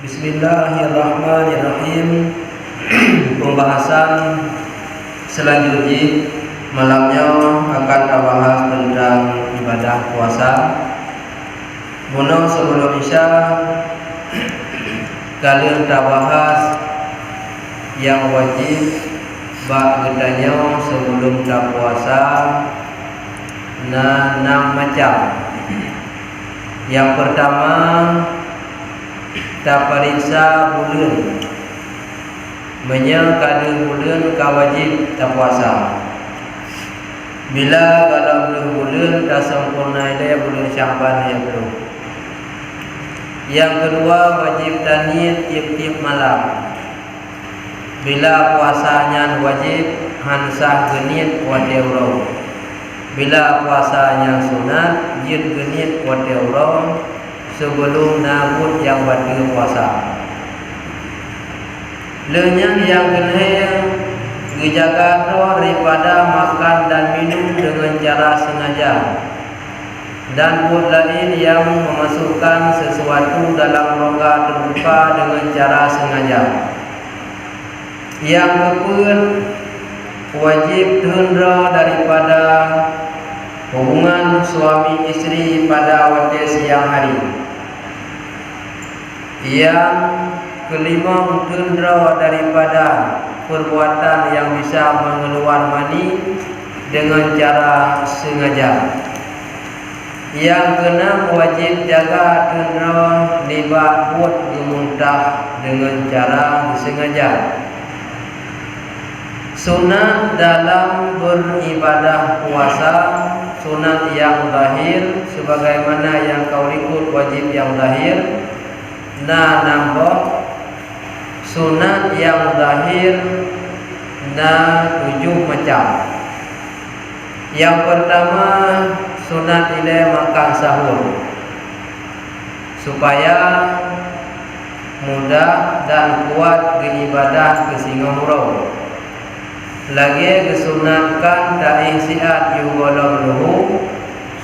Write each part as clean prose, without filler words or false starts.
Bismillahirrahmanirrahim. Pembahasan selanjutnya malamnya akan kita bahas tentang ibadah puasa. Bunuh sebelum Isya kalian kita bahas yang wajib bak gedanya sebelum kita puasa. Nah, 6 macam. Yang pertama, kita periksa bulan. Kada bulan ka wajib ta puasa. Bila kalau bulan dah sempurna dia bulan Syaban ya belum. Yang kedua, wajib niat tiap-tiap malam. Bila puasanya wajib hansah geniat wadiaurau. Bila puasanya sunat jid geniat wadiaurau sebelum nabut yang batal puasa. Lenyang yang kena dijaga daripada makan dan minum dengan cara sengaja, dan buat lain yang memasukkan sesuatu dalam rongga terbuka dengan cara sengaja. Yang keempat, wajib tundra daripada hubungan suami istri pada waktu siang hari. Yang kelima, tundra daripada perbuatan yang bisa mengeluarkan mani dengan cara sengaja. Yang keenam, wajib jaga tundra libat buat memuntah dengan cara disengaja. Sunat dalam beribadah puasa, sunat yang zahir sebagaimana yang kau ikut wajib yang zahir. Nah, nambah sunat yang zahir 7 macam. Yang pertama, sunat ile makan sahur supaya mudah dan kuat beribadah ke singomro. Lagi kesunatkan ta'isiat yugolam luhu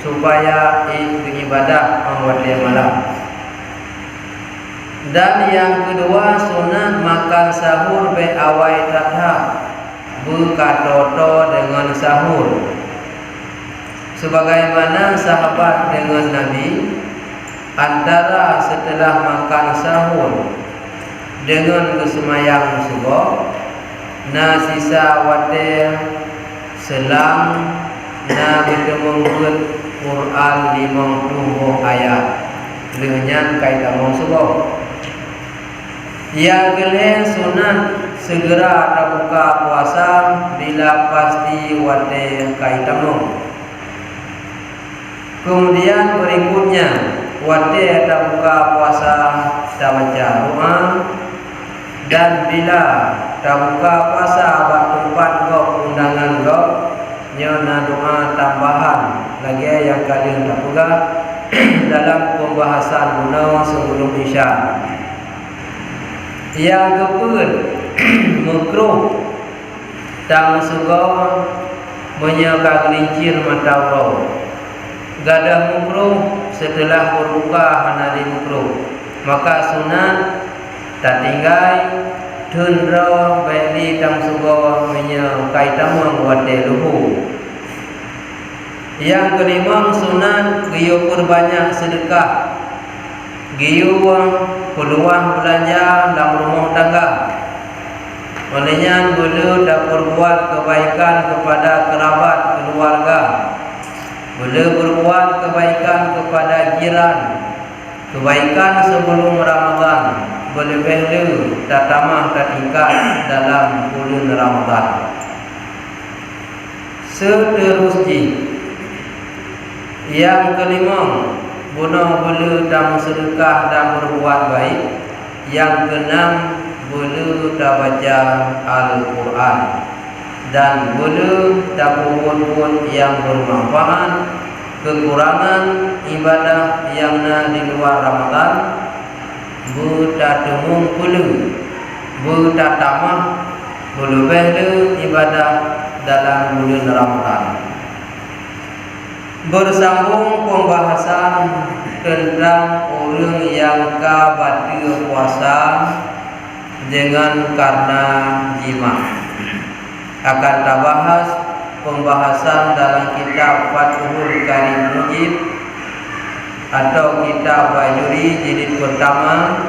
supaya beribadah membuat malam. Dan yang kedua, sunat makan sahur be awai tatha berkatoto dengan sahur sebagaimana sahabat dengan Nabi, antara setelah makan sahur dengan kesemayang subuh, na sisa wate selang na bertemu Quran 50 ayat dengan kaitan subuh. Yang kelima, sunat segera terbuka puasa bila pasti wate kaitan. Kemudian berikutnya, wate terbuka puasa baca doa, dan bila terbuka puasa bak tempat go undangan go nyona doa tambahan lagi yang kalian tak buka dalam pembahasan guna sebelum Isya. Yang keempat, makruh tak suka menyaka gelincir mata urau. Gadah makruh setelah berbuka hanari makruh. Maka sunat tak tinggal tundra beli tam suka menyakai tamu wate luhu. Yang kelima, sunat giyu perbanyak sedekah. Giyu peluang belanja dalam rumah tangga. Olehnya boleh dak berbuat kebaikan kepada kerabat keluarga. Boleh berbuat kebaikan kepada jiran. Kebaikan sebelum Ramadan. Boleh tak tamah tak tingkat dalam bulan Ramadan. Seterusnya, yang kelima, guna boleh dan sedekah dan berbuat baik. Yang keenam, boleh dan baca Al-Quran, dan boleh dan buat yang bermanfaat. Kekurangan ibadah yang di luar Ramadan buta temung pulu, buta tamah bulu behlu ibadah dalam bulan Ramadan. Bersambung pembahasan tentang orang yang batal puasa dengan karena jima. Akan terbahas pembahasan dalam kitab Fathul Karim Mujib atau kitab Bajuri jilid pertama,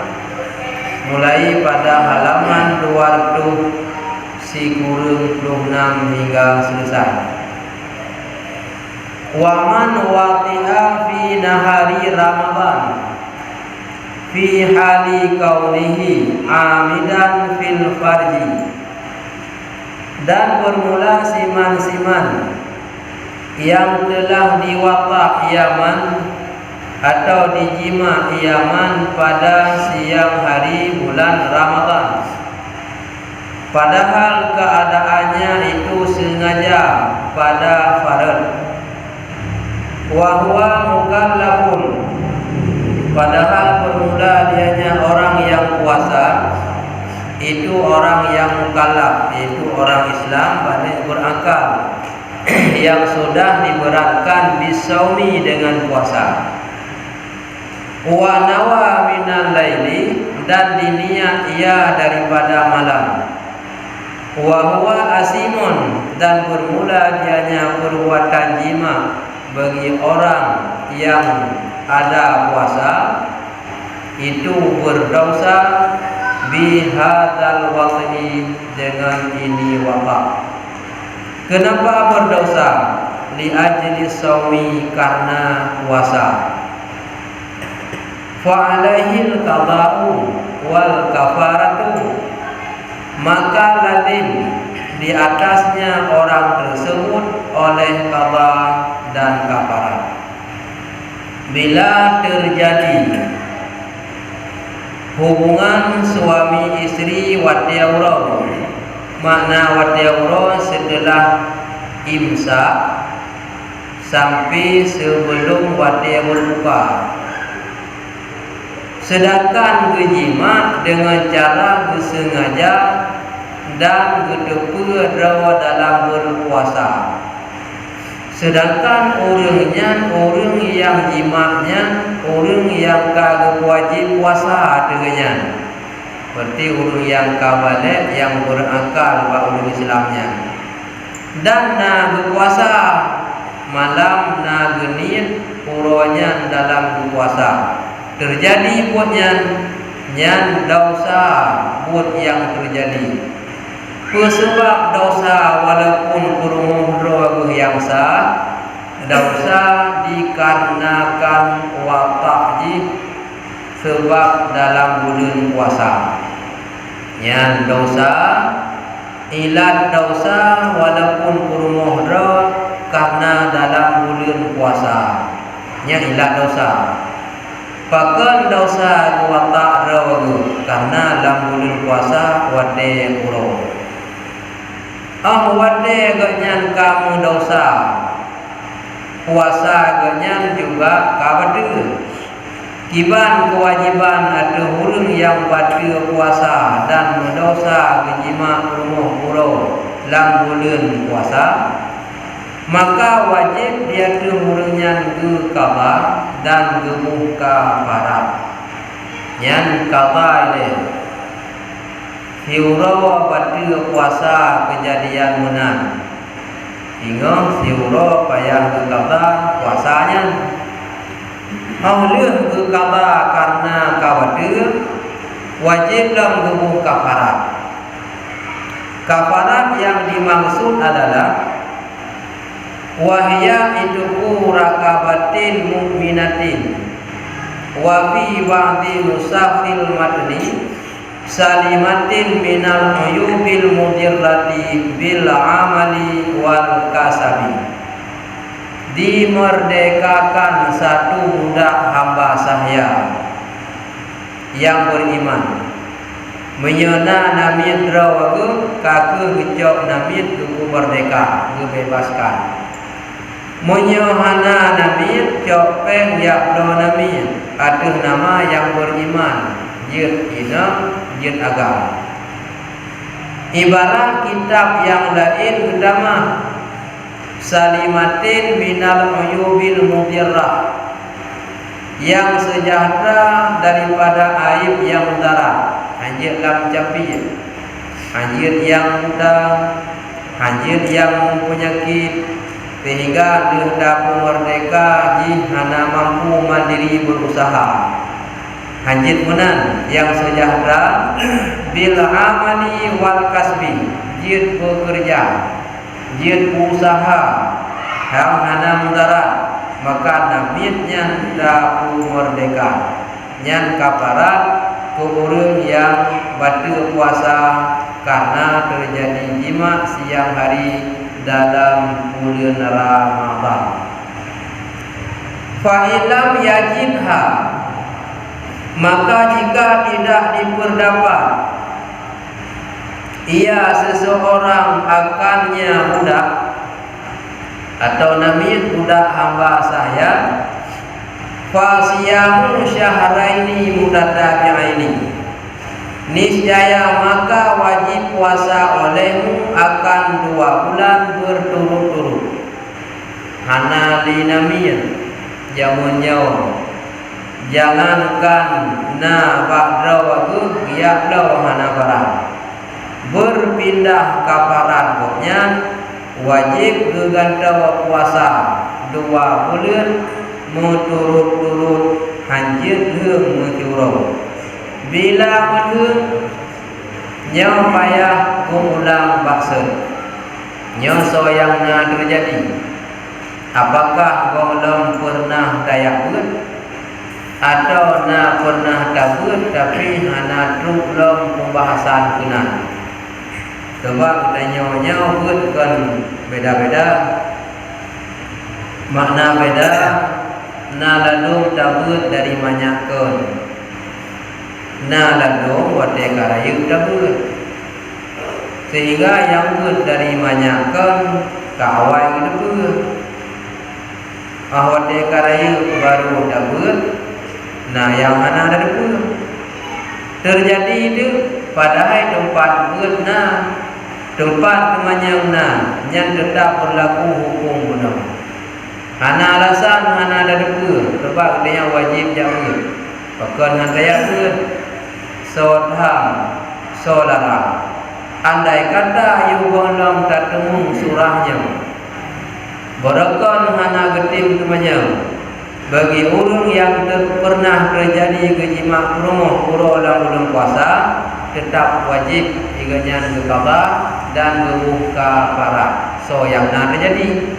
mulai pada halaman 246 hingga selesai. Waman watiha fi nahari Ramadan fi hali kaunihi amidan fil farji, dan bermula siman-siman yang telah diwata iaman atau dijima iaman pada siang hari bulan Ramadan, padahal keadaannya itu sengaja pada farad. Wa huwa mukallafun, padahal bermula dianya orang yang puasa itu orang yang mukallaf, yaitu orang Islam balik berakal yang sudah diberatkan bisaumi dengan puasa. Wa nawa minal laili, dan diniat ia daripada malam. Wa huwa asimun, dan bermula dianya perbuatan jima bagi orang yang ada puasa itu berdosa bihadzal waqti, dengan ini waqt. Kenapa berdosa? Li ajli shaumi, karena puasa. Fa alaihil qada'u wal kafaratu, maka lazim di atasnya orang tersebut oleh qada dan kafarat. Bila terjadi hubungan suami istri watiaurah, makna watiaurah setelah imsak sampai sebelum watiaurah buka, sedangkan gejima dengan cara bersengaja dan gedepu dalam berpuasa. Sedangkan orang yang jimaknya orang yang kagak wajib puasa dengannya, berarti orang yang kabalik yang berakal orang Islamnya, dan berpuasa malam genit puronya dalam berpuasa terjadi buatnya nyan dosa buat yang terjadi. Sebab dosa walaupun kurumuh roh yang sah, dosa dikarenakan watakji sebab dalam bulan puasa. Yang dosa ilat dosa walaupun kurumuh roh karena dalam bulan puasa. Yang ilat dosa. Pakan dosa watak roh karena dalam bulan puasa wade kurumuh. Wade ganyan kamu dosa puasa ganyan juga kabadu. Kiban kewajiban ada orang yang batal puasa dan mendosa gejima rumah puro dalam bulan puasa, maka wajib dia turunnya ke kabar dan ke muka barat. Yang kata ini siuro batal puasa kejadian menang, hingga siuro payah ke kata puasanya. Maulih ke kata karena kawatir wajib dalam tubuh kafarat. Kafarat yang dimaksud adalah wahya itu rakabatin mu'minatin wa fi ba'di musafil madni salimatin minal uyubil mudirrati bil amali wal kasabi. Dimerdekakan satu budak hamba sahaya yang beriman, menyona namit rawagu kaku hijau namit tuku merdeka dibebaskan, menyohana namit copeng yakdo namit aduh nama yang beriman jid ina jid agama. Ibarat kitab yang lain berdama salimatin minal uyubil mudirrah, yang sejahtera daripada aib yang mudarat. Hajat lam capi, hajat yang mudah, hajat yang penyakit, sehingga dia dapat merdeka jihana mampu mandiri berusaha. Hajat menan yang sejahtera bil amali wal kasbi, jid bekerja, jid berusaha, yang hana mudarat, maka nabinya dapat merdeka. Nyan kaparat ke orang yang batu puasa karena terjadi jima siang hari dalam bulan Ramadan. Fa ilam yajidha, maka jika tidak diperdapat ia seseorang akannya budak atau namanya budak hamba saya, fasiyamu syahraini mutatabi'aini, niscaya maka wajib puasa olehmu akan 2 bulan berturut-turut. Hana dinamia jamun jauh, jangankan na ba'da waktu giaplau hana barang berpindah kaparan koknya wajib gegantau puasa 2 bulan menturut-turut hanjir heung mencurau. Bila menheung nyau payah mengulang baksa, nyau soyangna terjadi. Apakah golong pernah dayakeun atau na pernah dabeut tapi hana truk long pembahasan kena. Sebab kita nyau-nyau kan beda-beda, makna beda. Na lalu dabeut dari manyakkeun, na lalu wate karayu dabeut, sehingga yang beut dari manyakkeun kawai dabeut, wate karayu baru dabeut, nah yang mana ada dabeut. Terjadi itu padahal tempat beut na tempat kemanyang na yang tetap berlaku hukum benar. Hana alasan hana ada debu, sebab dia wajib jaga. Bahkan hana yakin sodham solarang. Andai kata you golong tak temu surahnya, berakan hana getim kemanya. Bagi orang yang pernah terjadi kejima rumah pura dalam bulan puasa, tetap wajib iganya berkata dan berbuka para. So yang nak terjadi.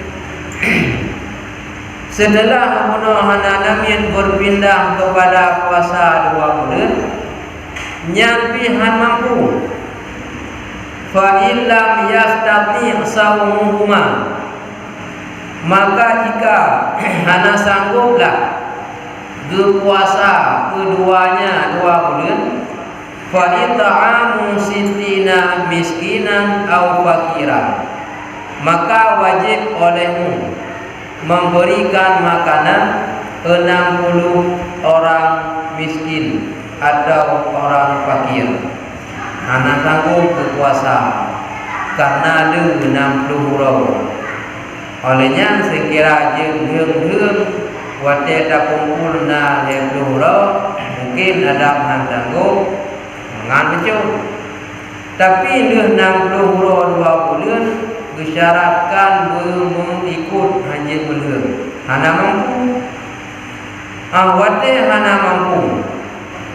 Setelah hana namin berpindah kepada puasa 2 bulan, nyampihan mampu. Fa illam yastati' saumuhuma, maka jika hana sangguplah berpuasa keduanya 2 bulan, fa it'amu sittina miskinan aw fakiran, maka wajib olehmu memberikan makanan 60 orang miskin atau orang fakir. Anak sanggup berpuasa karena ada 60 orang. Olehnya sekira jeng wate tak kumpul na 60 orang, mungkin ada yang sanggup mengan betul. Tapi 60 orang 2 bulan disyaratkan mengikut hajat belum hana mampu. Wate hana mampu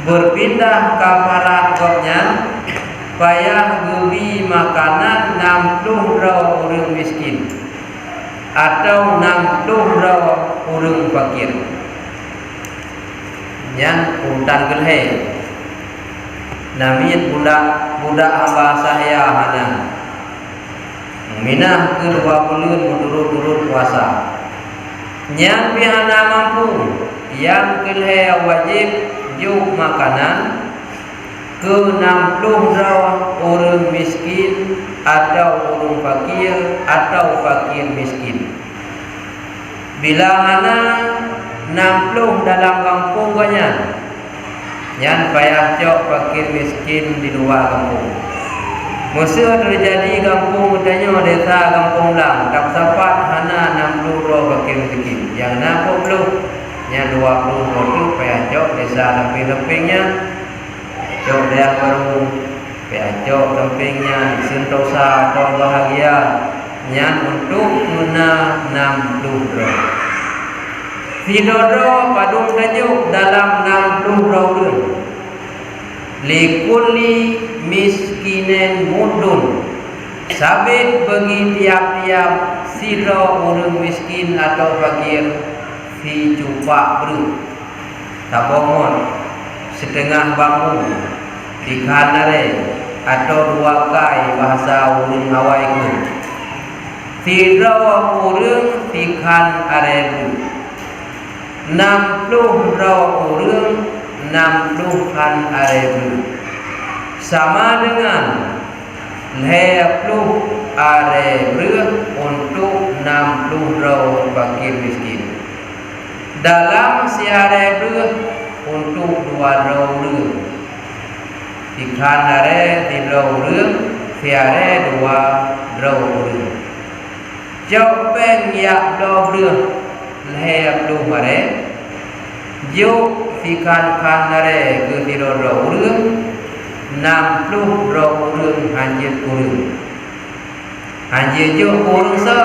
berpindah kaparat kopnya payah gebi makanan 60 orang miskin atau 60 orang fakir. Yang utan gelhe namit budak hamba saya hana minah ke 2 bulan berturut-turut puasa. Yang pihana mampu, yang kelih wajib juk makanan ke 60 orang miskin atau orang fakir atau fakir miskin. Bila hana 60 dalam kampung banyak, yang payah jok fakir miskin di luar kampung. Masa terjadi kampung tanya desa kampung lang tak sempat hana 60 fakir miskin. Yang 60 nya 20 tu peacok desa lemping-lempingnya, cok dia baru peacok lempingnya sentosa atau bahagia nya untuk guna 60 ro. Sidoro padung tajuk dalam 60 ro likulli miskinen mudun, sabit bagi tiap-tiap siro orang miskin atau fakir si cupak beru tabongon setengah bambu di kanare atau 2 kai bahasa orang Hawaii ku siro orang di kan arebu 60 ro orang 60 kan arebu sama dengan 20 arebu untuk 60 ro fakir miskin. Dalam si arebu untuk 2 ro ikan are 3 ro si are 2 ro jauh pen yak do leh lu are jauh ikan are ke 3 ro 60 ro hanjit kurung hanjit jo kurung sa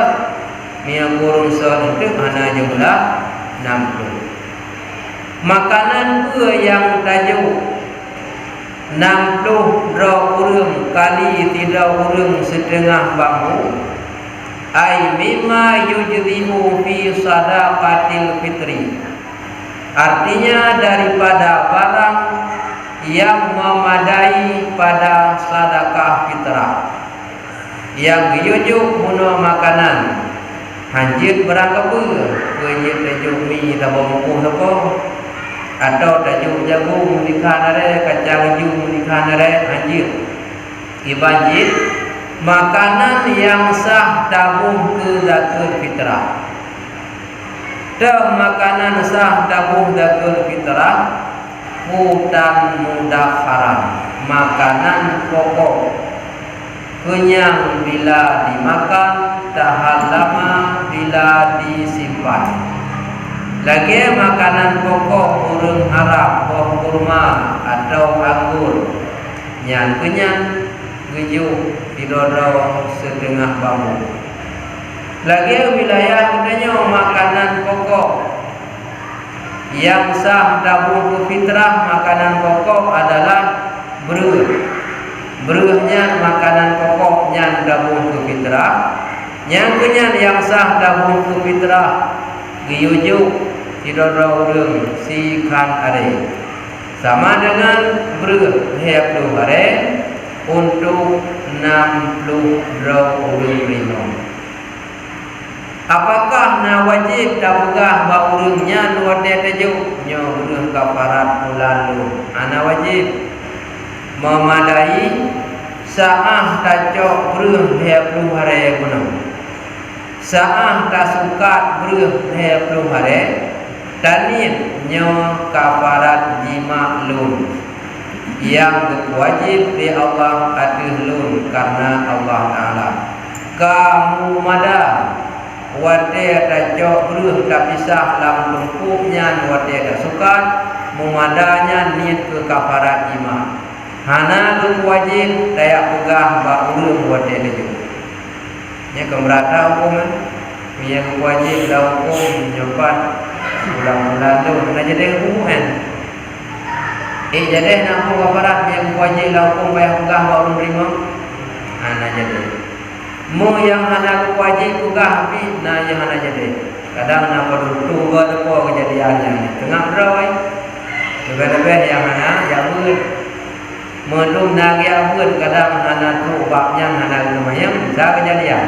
mia kurung sa itu ana jumlah 60. Makanan ke yang tajuk 60 ro urang kali 3 urang setengah bambu ai mimma yujzimu fi sadaqatil fitri, artinya daripada barang yang memadai pada sedekah fitrah yang diujuk guna makanan hanjit berangkat kenyit tajuk mi tabung mukuh apa atau tajuk jagung di kanare kacang hijau di kanare hanjit ibanjit makanan yang sah tabung ke zakat fitrah. Dah makanan sah tabung zakat fitrah hutan mudakharan, makanan pokok kenyang bila dimakan, tahan lama bila disimpan. Lagi makanan pokok urang Arab, buah kurma atau anggur, yang kenyang gejuk didorong setengah bambu. Lagi wilayah katanya makanan pokok yang sah tabung fitrah, makanan pokok adalah beruh. Beruhnya makanan pokok yang tabung fitrah. Yang kenyang yang sah tabung fitrah giyujuk tidoro urang si kan are. Sama dengan beruh hep are untuk 60 ro urang rino. Apakah na wajib tabugah ba urangnya nu wate tajuk nyo urang kafarat lalu ana wajib memadai saah tacok beruh hep hare guna saah tasukat beruh hep hare tanin nyo kafarat jima lun yang wajib di Allah atuh lun karena Allah Taala kamu mada wate tacok beruh tak pisah lam tumpuknya wate tak sukat memadanya niat ke kafarat jima hana lu wajib dayak pegah ba urang wate deju nya kemerata hukum nya wajib da hukum nyopat bulan-bulan tu na jadi hukuman jadi nak kafarat yang wajib da hukum bayar pegah ba urang terima ana jadi mu yang hana wajib pegah pi na yang hana jadi kadang na perlu tuga depo kejadiannya tengah berawai lebih-lebih yang hana yang melum nagi abun kadang hana tu babnya hana lumayan bisa kejadian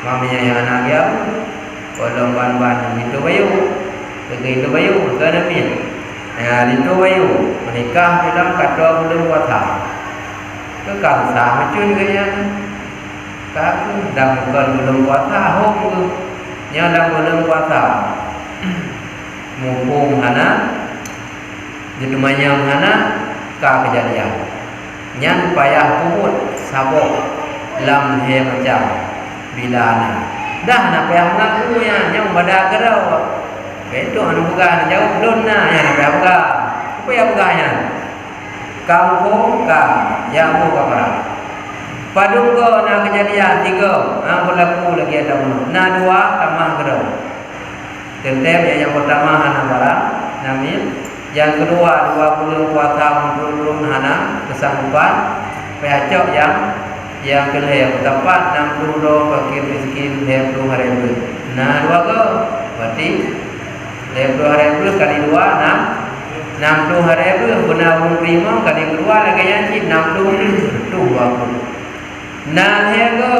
mamanya yang nagi abun kalau ban-ban itu bayu begitu bayu kena pin ya itu bayu menikah dalam kadua bulan puasa ke kansa macun kaya kaku dalam bulan puasa hok tu nya dalam bulan puasa mumpung hana di rumahnya hana ka kejadian nyan payah puput sabok lam he macam bilana dah na payah mengaku nya nyang bada gerau Itu anu begah jauh belum nah yang apa begah. Apa yang begahnya? Kampung ka yang mu kapara. Paduka na kejadian 3 berlaku lagi ada mana. Na 2 tamah gerau. Tentem yang pertama hana barang namil. Yang kedua 20 puasa menurun hana kesanggupan. Pehacok yang kelih tepat 60 fakir miskin 20 hari itu. Nah 2 ke berarti 20 hari itu kali 2 60 hari itu benar menerima kali kedua lagi yang 60 itu 20. Nah hego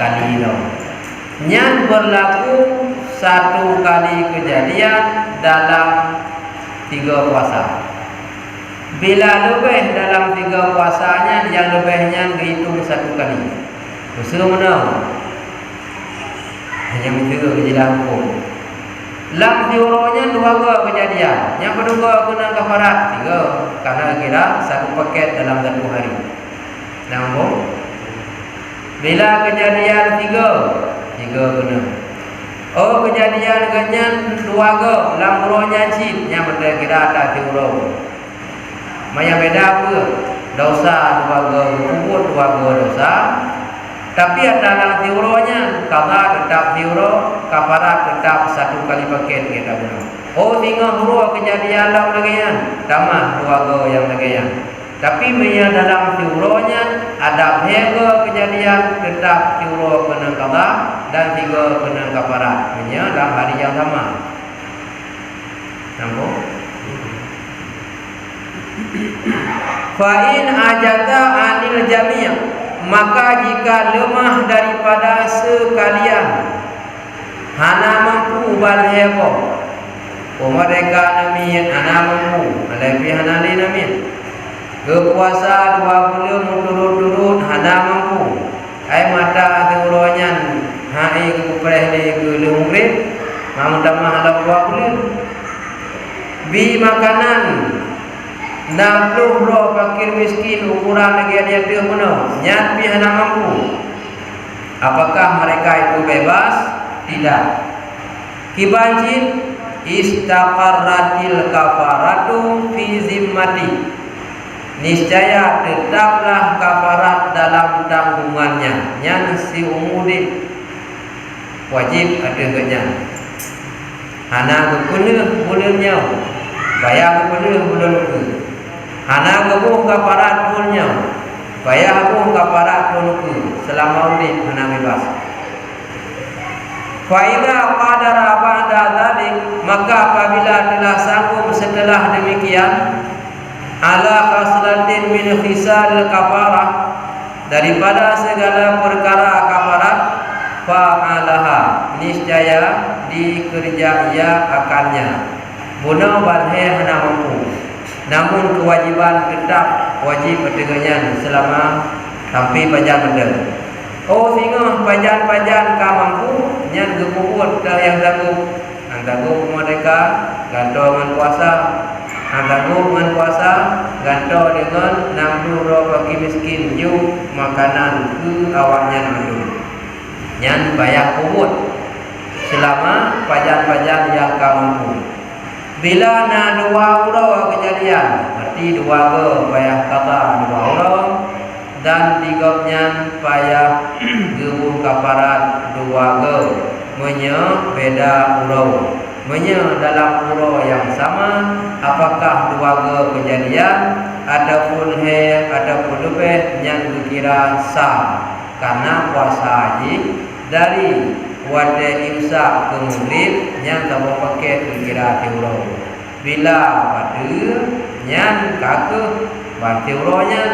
kali itu. Yang berlaku 1 kali kejadian dalam 3 puasa. Bila lebih dalam 3 puasanya, yang lebihnya dihitung 1 kali. Usul mana? Hanya menjaga kejadian hukum. Lam diuronya 2 kejadian. Yang kedua kena kafarat 3 karena kira 1 paket dalam 1 hari. Nampak? Bila kejadian 3 kena. Oh kejadian ganyan 2 lam uronya cip yang betul kira tak diuro. Maya beda apa? Dosa 2 kubur 2 dosa. Tapi ada dalam tiuronya qada tetap tiuro, kafarat tetap 1 kali paket kita guna. Oh tinggal huru kejadian dalam lagian, tambah 2 yang lagian. Tapi maya dalam tiuronya ada hega kejadian tetap tiuro kena qada dan 3 kena kafarat. Maya dalam hari yang sama. Nampak? Fa'in ajata anil jami', maka jika lemah daripada sekalian hana mampu balhebo mereka namin hana mampu lebih hana namin kepuasa 20 menurut-turut hana mampu ai mata teuronyan hai kupreh de ke lumrip mamu tamah 20 bi makanan 60 fakir miskin ukuran lagi dia mana nyat pi hana mampu. Apakah mereka itu bebas? Tidak. Kibanjin istaqarratil kafaratu fi zimmati. Niscaya tetaplah kafarat dalam tanggungannya. Nyan si umudi wajib ada ganya. Hana kepenuh bulurnya. Bayar kepenuh bulur. Hana gebuh kaparat dulnya. Bayar gebuh kaparat dulku selama urip hana bebas. Fa idza qadara ba'da dzalik, maka apabila telah sanggup setelah demikian ala khaslatin min khisal kafarah, daripada segala perkara kafarat, fa'alaha, niscaya dikerja ia akannya. Bunau balhe hana mampu. Namun kewajiban tetap wajib bertegangan selama sampai pajan benda. Oh singa pajan-pajan ka mampu nyan gekubur dah yang tangguh. Ang tangguh mereka gantongan puasa. Ang tangguh dengan puasa ganto dengan 60 bagi miskin yu makanan ke awaknya dulu. Nyan bayar kubur selama pajan-pajan yang ka mampu. Bila na 2 urau kejadian, berarti 2 ke payah kata 2 urau dan 3-nya payah gebuh kaparat 2 ke menya beda urau. Menya dalam urau yang sama, apakah 2 ke kejadian ataupun ataupun lebih yang dikira sah karena puasa haji dari wade imsak ke maghrib yang tak pakai kira tiurau. Bila pada yang kake tiuraunya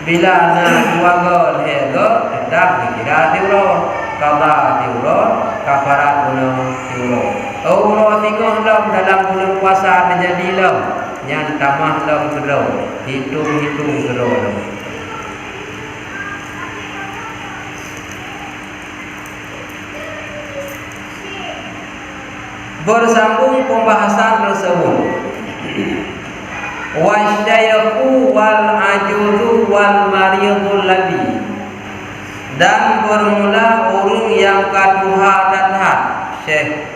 bila na 2 gol hego tetap dikira tiurau. Qada tiurau kafarat guna tiurau. Urau 3 dalam bulan puasa menjadi lam yang tamah lam gerau. Hitung-hitung gerau lam. Bersambung pembahasan tersebut. Wasyayakhu wal ajuzu wal maridul ladhi, dan bermula orang yang kaduha dan had syekh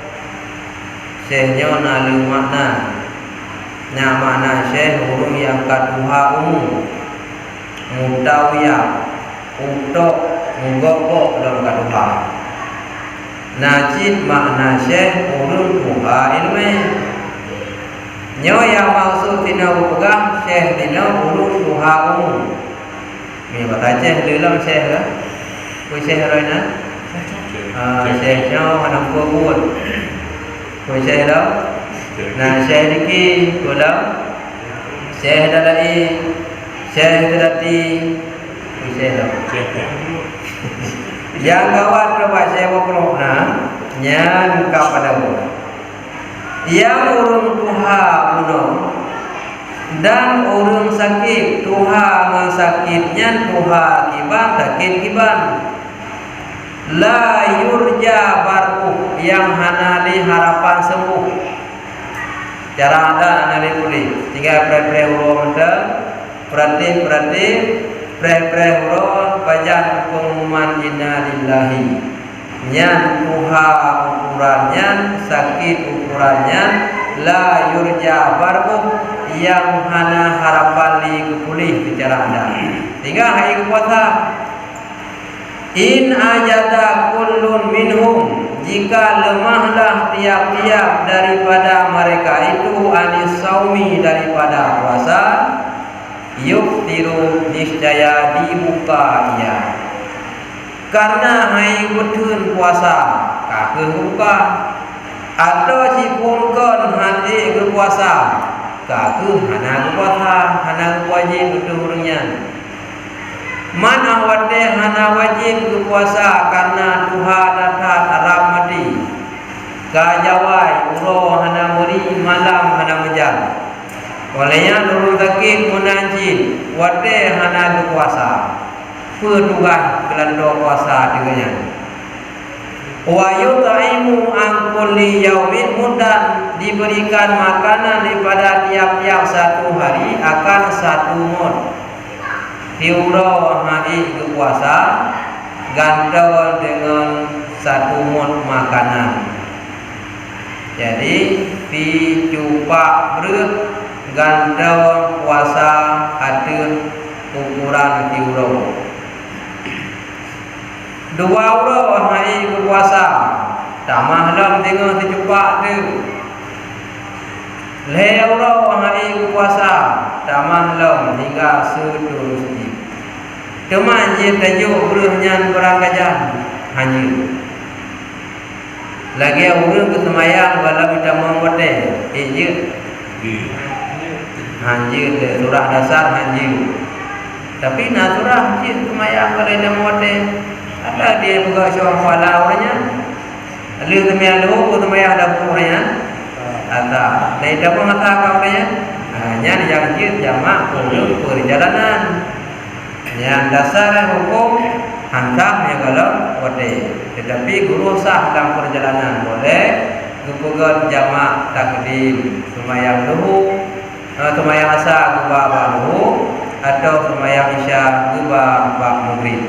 Syekhnya nalu makna. Nya makna syekh urung yang kaduha umum. Mutawiyah untuk menggokok dalam kaduha. Najid makna syekh urung tuha ilmu. Nyo yang maksud tina upegah syekh tina urung tuha umum. Ni kata syekh dalam syekh lah. Ku syekh rana. Syekh nyo hanam kubur. Ku syekh dah. Nah syekh diki kulau. Syekh dalai. Syekh tadi. Ku syekh dah. Yang kawan kepada syekh wakrok na. Nyan kepada yang urung tuha bunuh dan urung sakit tuha ngan sakitnya tuha kiban sakit kiban la yurja baru yang hanali harapan sembuh cara ada hanali pulih tinggal pre-pre urung ada perhati pre-pre urung pajan pengumuman inna lillahi nyan tuha ukurannya sakit ukurannya la yurja baru yang hana harapan li kepulih bicara anda tinggal hari puasa in ajada kullun minhum jika lemahlah tiap-tiap daripada mereka itu anis saumi daripada puasa yuftiru niscaya dibuka ia karena hai betul puasa kakek buka atau si pungkon hati ke puasa kakek hana puasa hana wajib betul orangnya mana wate hana wajib ke puasa karena Tuhan datang Arab mati kajawai ulo hana muri malam hana menjal olehnya dulu sakit munajin wate hana ke puasa petugas kelando puasa dengannya. Wa yutaimu an kulli yaumin mudan diberikan makanan daripada tiap-tiap satu hari akan satu mud. Tiuro hari ke puasa gantung dengan satu mud makanan. Jadi pi cupak ber gantung puasa ada ukuran tiuro. 2 orang hari berpuasa tak mahlam tengok tercepat tu. Le orang hari berpuasa tak mahlam hingga seterusnya. Teman je tajuk berhnya berangkajan hanya. Lagi orang ke semayang kalau kita membuatnya je. Hanya surah dasar hanya. Tapi nak surah je semayang kalau dia membuatnya. Ada dia buka syurah fala orangnya. Lalu temaya lu temaya ada orangnya. Ada. Lain dapat mengatakan orangnya. Hanya dijangkit jamak untuk perjalanan. Yang dasar hukum hantam ya kalau wade. Tetapi guru sah dalam perjalanan boleh gugur jamak takdim sembahyang dulu, sembahyang asar gubah dulu atau sembahyang isya gubah maghrib.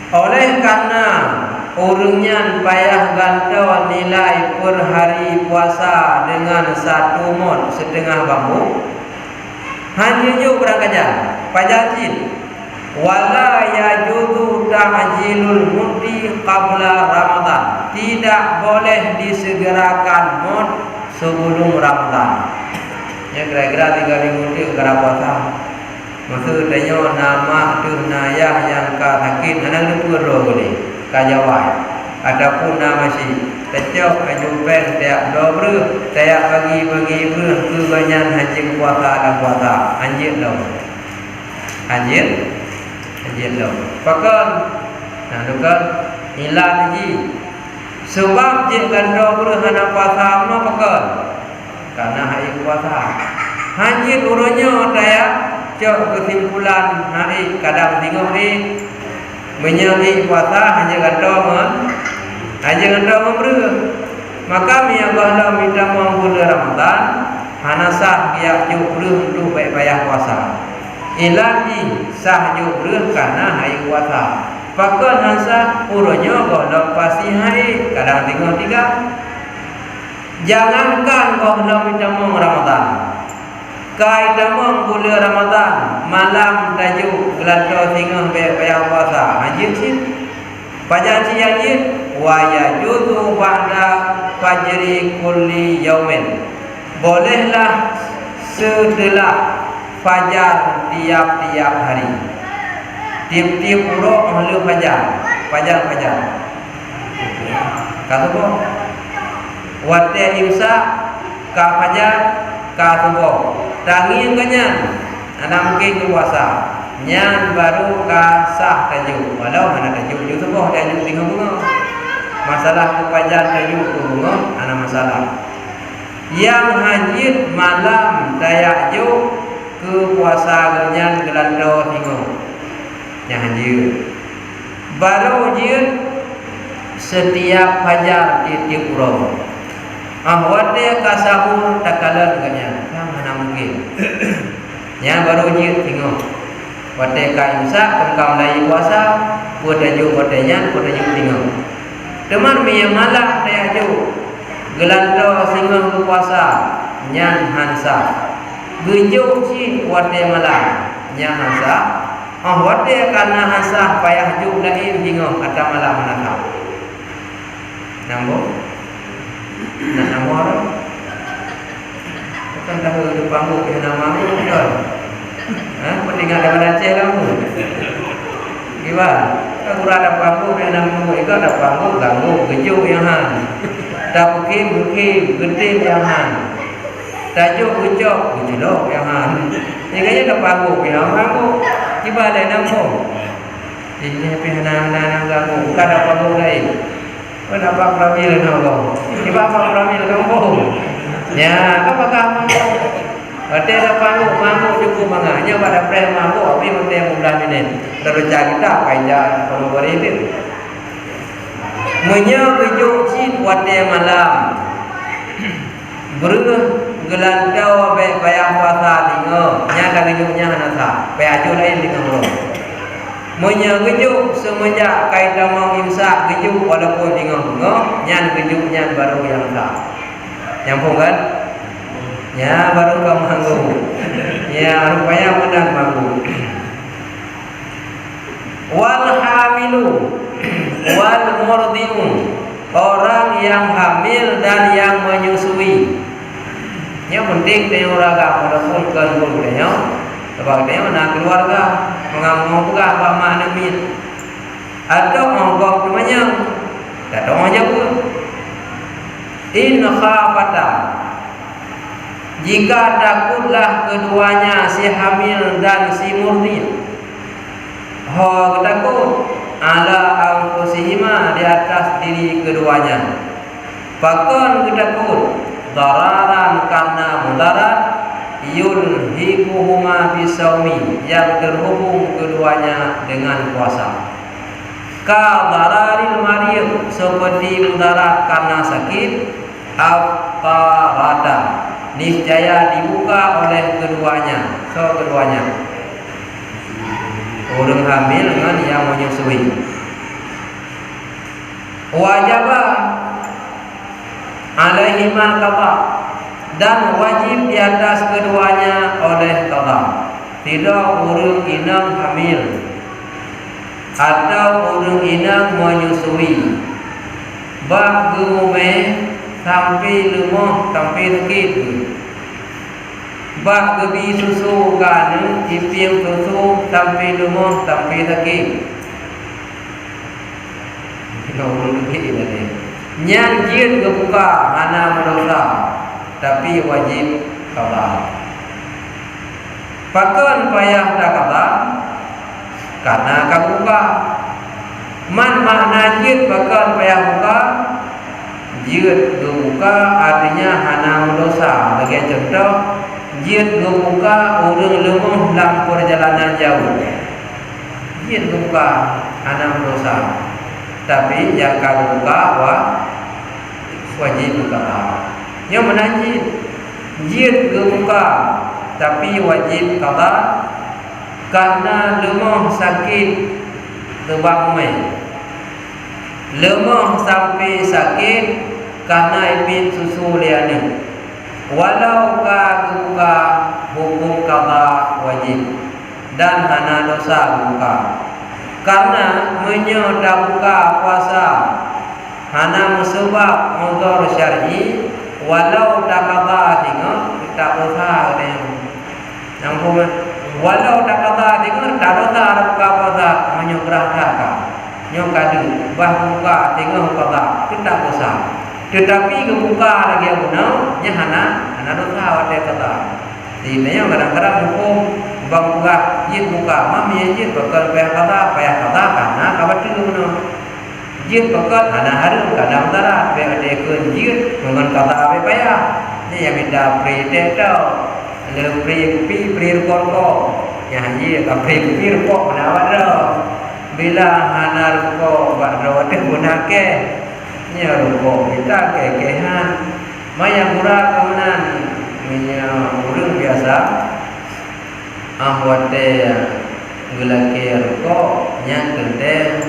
Oleh karena orangnya payah gantung nilai per hari puasa dengan satu mud setengah bambu hanya ju berangkajan pajajin wala yajuzu ta'jilul mudi qabla Ramadan tidak boleh disegerakan mud sebelum Ramadan ya kira-kira 3 minggu itu gara puasa. Maksudnya nama tu nayah yang ka sakit anak lupa roh boleh kajawai. Adapun nama si kecok ajupen tiap dobre tiap bagi ber kebanyakan haji puasa dan puasa anjir dah. Anjir dah. Pakai nah dukan ilan haji sebab je kan dobre hana puasa no pakai karena hari puasa. Anjir urunnya tiap cok kesimpulan hari kadang tengok ni menyari puasa hanya gantung memberi maka mi Allah minta mengampun Ramadan hanasah dia jubruh untuk baik payah puasa ilahi sah jubruh karena hari puasa pakon hansa uronyo golok pasti hari kadang tengok 3 Jangankan kau hendak mintamong Ramadan, kai tamong bulan Ramadan, malam tajuk gelado tinggal bayar puasa. Anjir sih, pajan si anjir, waya jutu ba'da fajri kulli yaumin. Bolehlah setelah fajar tiap-tiap hari. Tiap-tiap urut mahluk fajar. Kata apa? Wate imsak ka fajar ka subuh. Tangi kanya ada mungkin puasa. Nyan baru ka sah tajuk. Walau mana tajuk ju subuh tajuk tinggal bunga. Masalah ku fajar tajuk ku bunga ana masalah. Yang hajir malam dayak ju ke puasa ganyan gelando tinggal. Yang hajir. Baru hajir setiap fajar tiap urut. Wate ka sahur takalan ganyan. Mana mungkin. Yang baru hajir tinggal. Wate ka imsak kau mulai puasa, buat tajuk watenya, buat tajuk tinggal. Teman yang malam dayak ju gelando singgah ke puasa nyan hansa gejuk si wate malam nyan hansa wate karena hansa payah juk lain singgah kata malam manaka nambo nak nambo orang bukan tahu di panggung ke nama aku betul peninggal daripada Aceh kamu gimana aku ada panggung ke nama itu ada panggung ganggu gejuk yang han tak bukim gede yang han tajuk ucap ujelok yang han ini kayaknya ada panggung yang panggung tiba ada nampo ini pihana ganggu bukan ada panggung lain pun apa pramil kau tiba apa pramil kamu ya apakah panggung berarti ada panggung cukup manganya pada pre manggung tapi mesti mudah minit terus kita kaya kalau begitu menyejuk cin wate malam beruh gelandau bayang puasa tinggal nyata gejuknya hanasa bayaju lain tinggal menyejuk semenjak kaitan mau imsak gejuk walaupun tinggal nyan gejuknya baru yang sah nyambung kan ya baru kau manggu ya rupanya menang manggu wal hamilu wal murdi'un orang yang hamil dan yang menyusui. Yang penting dia orang walaupun keluarga dia sebab dia nak keluarga mengamuk ke apa makna min atau menggok namanya tak tahu aja pun in khafata jika takutlah keduanya si hamil dan si murdi takut ala anfusihima di atas diri keduanya. Pakon takut dararan karena mudarat yulhiquhuma bisaumi yang terhubung keduanya dengan puasa. Ka dararil marid seperti mudarat karena sakit aftarata niscaya dibuka oleh keduanya. Keduanya orang hamil dengan yang menyusui wajibah alaihima qada dan wajib di atas keduanya oleh qada tidak orang inang hamil atau orang inang menyusui bab gemume sampai lemah sampai sakit bak gebi susu kan iping susu sampai lemah sampai sakit kalau begitu ini nyan jin kebuka mana mendosa tapi wajib qada pakon payah dak qada karena kabuka man makna jin pakon payah buka jin kebuka artinya hana mendosa bagi contoh jin kebuka orang lemah dalam perjalanan jauh jin kebuka hana mendosa tapi yang kau buka wajib buka. Yang menanjid jin kebuka tapi wajib qada karena lemah sakit tebak mai lemah sampai sakit karena ipin susu liane walau ka buka hukum qada wajib dan hana dosa buka karena menyoda buka puasa hana musabab uzur syar'i walau tak qada tengok tak dosa yang pun walau tak qada tengok tak dosa buka puasa menyukrah tak nyok kadu bah buka tengok qada tidak dosa tetapi kebuka lagi abunau nya hana dosa wate qada ini kadang-kadang hukum bang buka jid buka mami jid bakal payah kata karena kabar tu jid bakal hana harum kadang tara payah dekun jid dengan kata apa payah ni yang minta pre tau le pre korko yang jid ka pre korko menawar ro bila hana ruko bakro te gunake nya ruko kita kekehan maya murah kemenan nya urang biasa ahwate gelake ruko nya gede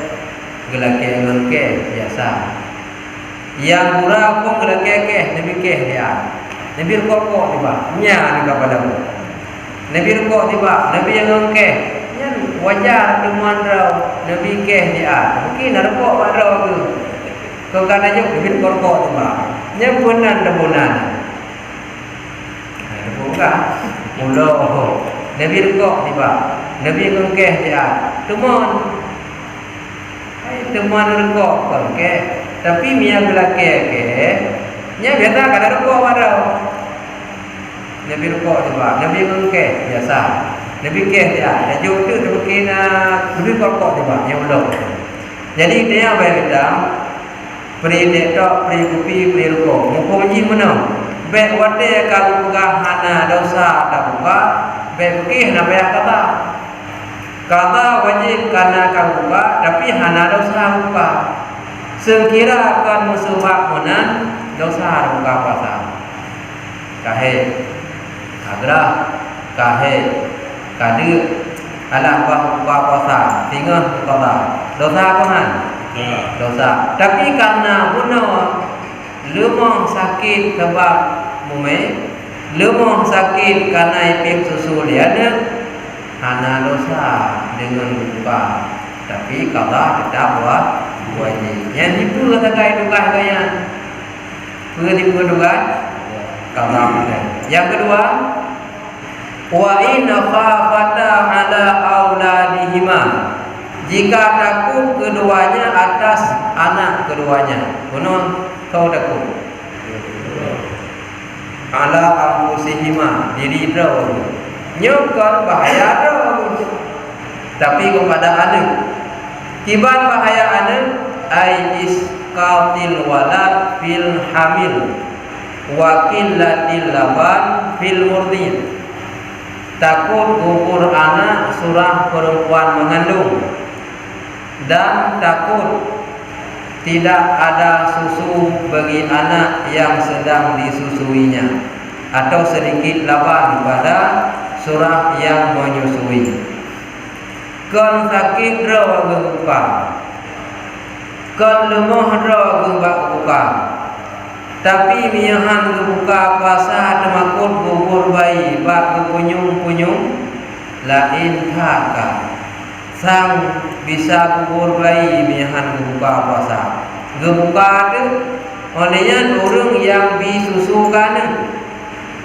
gelake ngke biasa yang murah pun gelake ke nabi ke dia nabi ruko tiba nya ni kepada nabi ruko tiba nabi yang ngke nya wajar teman rau nabi ke dia mungkin ada ruko rau tu kau kana jo nabi ruko tiba nya bunan buka mulo nabi rukuk tiba nabi ngengkeh dia teman rukuk ngengkeh tapi mia belake ke nya biasa kada rukuk warau nabi rukuk tiba nabi ngengkeh biasa nabi keh diaaju tu terkena nabi rukuk tiba nya mulo jadi dia beda pri detok pri kupi pri rukuk muko ji mana baik wate kalau buka hana dosa tak buka baik bukih hana payah kata wajib karena kau buka tapi hana dosa buka sekira akan musabab menan dosa buka puasa kahe agra kahe kadu alah buka puasa tinggal kata dosa kan dosa tapi karena bunuh lemah sakit sebab mume lemah sakit karena ipik susu dia ada hana dosa dengan buka tapi kalau tetap buat wajib yang itu kata kaya duka kaya tipu duka kalau yang kedua wa in khafata ala auladihima jika takut keduanya atas anak keduanya bunuh kau takut ala anfusihima diri draw nyokor bahaya draw tapi kepada anak kiban bahaya anak ai isqatil walad fil hamil wa qillatil laban fil murdin takut gugur anak surah perempuan mengandung dan takut tidak ada susu bagi anak yang sedang disusuinya atau sedikit laban pada surah yang menyusui. Kan sakit rawa buka, kan lemah rawa buka. Tapi miahan buka puasa temakut gugur bayi bak punyung lain kaka. Sang bisa gugur bayi miahan buka puasa. Gebuka tu olehnya orang yang disusukan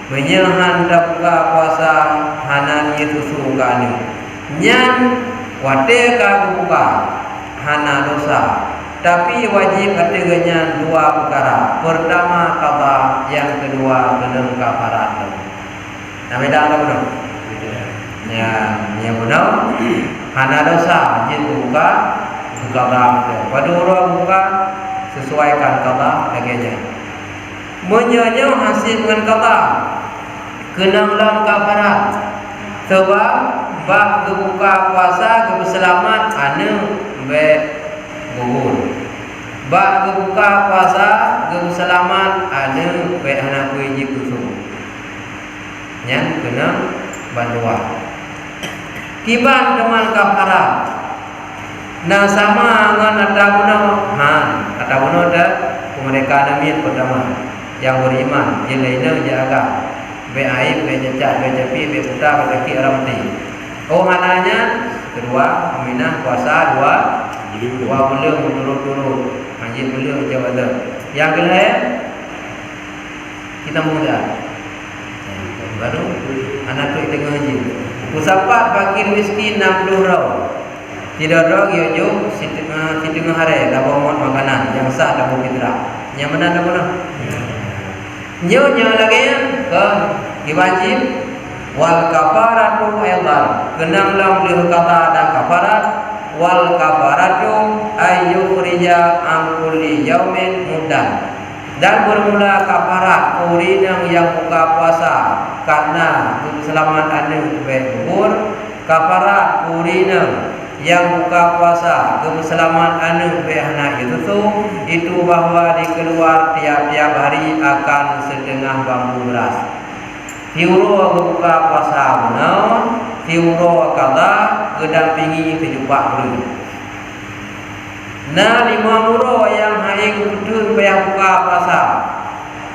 menyahan buka puasa hana ni susukan nyan wate ka buka hana dosa tapi wajib adanya dua perkara. Pertama qada, yang kedua geneng kafarat. Nah beda apa benar? Ya benar. Hana dosa jin buka qada. Pada orang buka sesuaikan qada laganya. Menyanyo hasil dengan qada kenang dalam kafarat. Sebab bab buka puasa keberselamat anu be gugur. Bak buka puasa keberselamat ada be anak kuiji kusum. Nyan kena bantuan. Kiban teman kafarat. Nah sama dengan ada buno, ada buno ada mereka namin pertama yang beriman je lainnya je agak be aib be cacat be capi be buta be kaki orang mati. Oh mananya kedua Aminah puasa dua bulan berturut-turut anjing bulan jawab. Yang kedua kita muda baru anak tu tengah haji usapat fakir miskin 60 rau tidak ada yo setengah hari dah bawa makanan yang sah dah fitrah yang mana dah mana nyonya lagi ke wajib wal kafaratu aidan kenang lam boleh kata dan kafarat wal kafaratu ayyukhrija an kulli yaumin mudan dan bermula kafarat orang yang buka puasa karena keselamatan kubur kafarat orang yang buka puasa keselamatan anak itu bahwa dikeluar tiap-tiap hari akan setengah bambu beras. Tiuro buka puasa benar, tiuro kata kedampingi kejupak dulu. Nah 5 euro yang hari betul payah buka puasa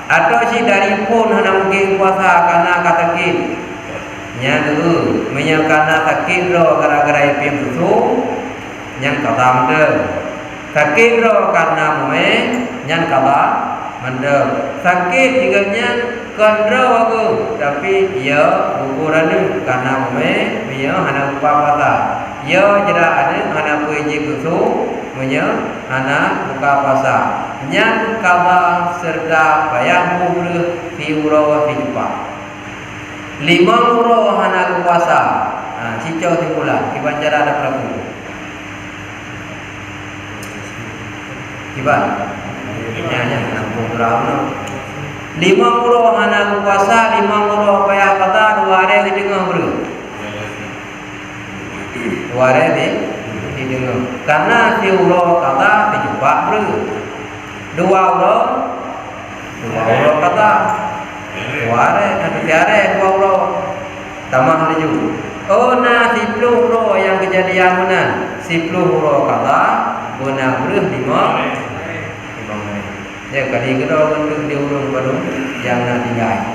atau si dari pun hendak mungkin puasa karena kata kin nya dulu menyakana sakit ro gara-gara ipim susu yang kata mende sakit ro karena mume yang kata mende sakit tiganya kandro aku tapi ya ukuran karena mume dia hendak buka puasa ya jera ada hendak puji susu punya anak buka puasa yang kaba serta bayar murah fiuro fijupa 5 euro anak puasa cicau timbulan kiban cara ada peraku kiban ya nampung berapa 5 euro anak puasa 5 euro bayar kata 2 hari di tengah bro 2 hari di tengah karena si euro kata dijumpa bro 2 euro kata 2 hari 2 euro tambah lagi oh nah 10 euro yang kejadian mana 10 euro kata guna bro 5 ya kali kedua untuk diurung baru yang nak tinggal.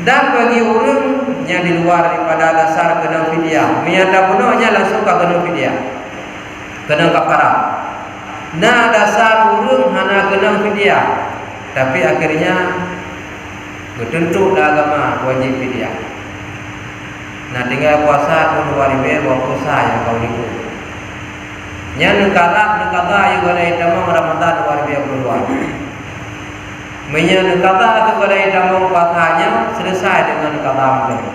Dan bagi orang yang di luar daripada dasar kena fidyah, menyata punahnya langsung ke kena fidyah, kena kafarah. Nah dasar orang hana kena fidyah, tapi akhirnya bertentu agama wajib fidyah. Nah tinggal puasa tu 2000 puasa yang kau ikut. Yang nekata juga dari tamang Ramadan 2022. Menyekata kepada tamang puasanya selesai dengan kata mereka.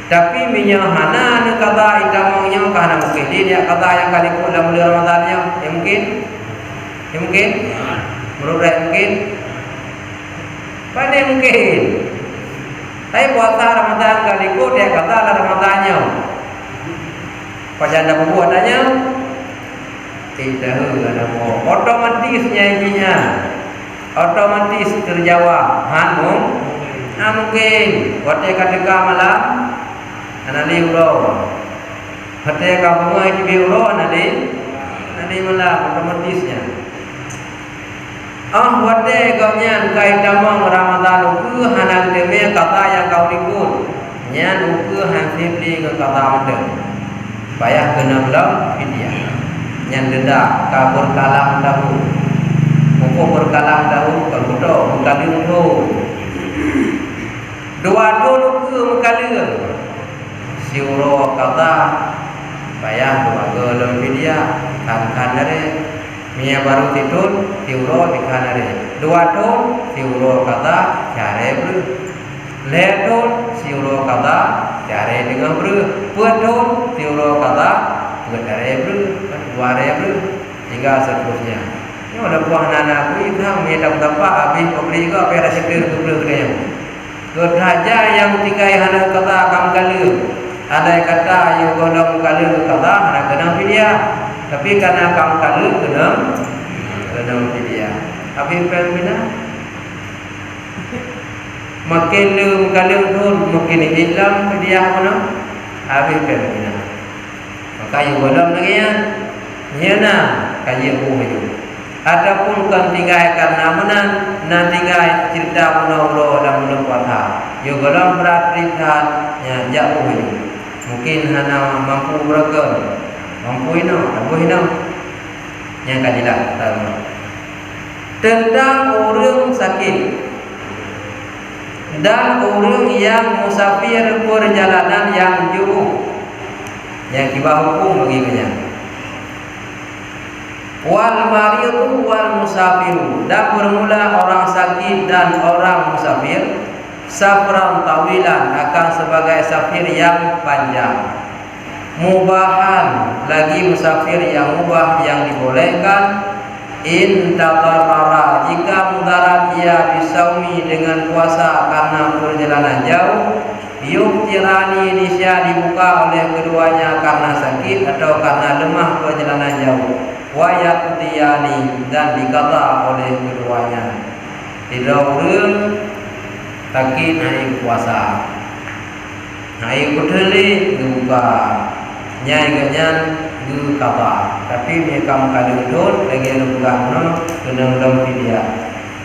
Tapi menyahana nekata itamangnya karena mungkin dia kata yang kali ikut dalam bulan Ramadannya, ya mungkin, menurut saya mungkin, pada mungkin. Tapi puasa Ramadan kali ikut dia kata dalam Ramadannya. Pada anda pembuatannya. Tidak ada mau otomatisnya intinya otomatis terjawab mungkin waktu ketika malam anali ulo waktu kamu itu ulo anali malam otomatisnya waktu kaunya kai tamang Ramadan uku hanak demi kata yang kau ikut nyan uku hansip li ke kata mendem bayar kena belum fidyah yang denda kabur kalang dahulu muka berkalang dahulu kalau berkaling tu dua dulu ke berkaling siuro kata bayar dua gelom dia kan dari minyak baru tidur siuro ikan dari dua ton siuro kata cari ber leton siuro kata cari dengan ber puton siuro kata cari ber hingga seterusnya. Ini ada buah anak aku itu menyedap tapak habis membeli juga apa yang rasa kira-kira Raja yang tikai hana kata kam kali. Ada yang kata yang golong kali kata hana kena fidyah. Tapi karena kam kali kena fidyah. Tapi pembina makin lu kali tu makin Islam fidyah mana? Habis pembina. Maka yang golong lagi ya. Nyana kaji aku maju. ataupun kan tinggal karena menan na tinggal cerita menobro dan menopata yo golong berat-berat nya jauh ini mungkin hana mampu beragam mampu ino yang kadilah tentang orang sakit dan orang yang musafir perjalanan yang jauh yang kibah hukum baginya wal maridu wal musafiru dan bermula orang sakit dan orang musafir safran tawilan akan sebagai safir yang panjang mubahan lagi musafir yang mubah yang dibolehkan in tadarrara jika mudarat ia bisaumi dengan puasa karena perjalanan jauh yuftirani nisya dibuka oleh keduanya karena sakit atau karena lemah perjalanan jauh wayaqtiyani dan dikata oleh keduanya tidak urang sakit hari puasa hari kudeli dibuka nyai ganyan kata tapi mereka mengkadudun lagi lubang kena ulang dia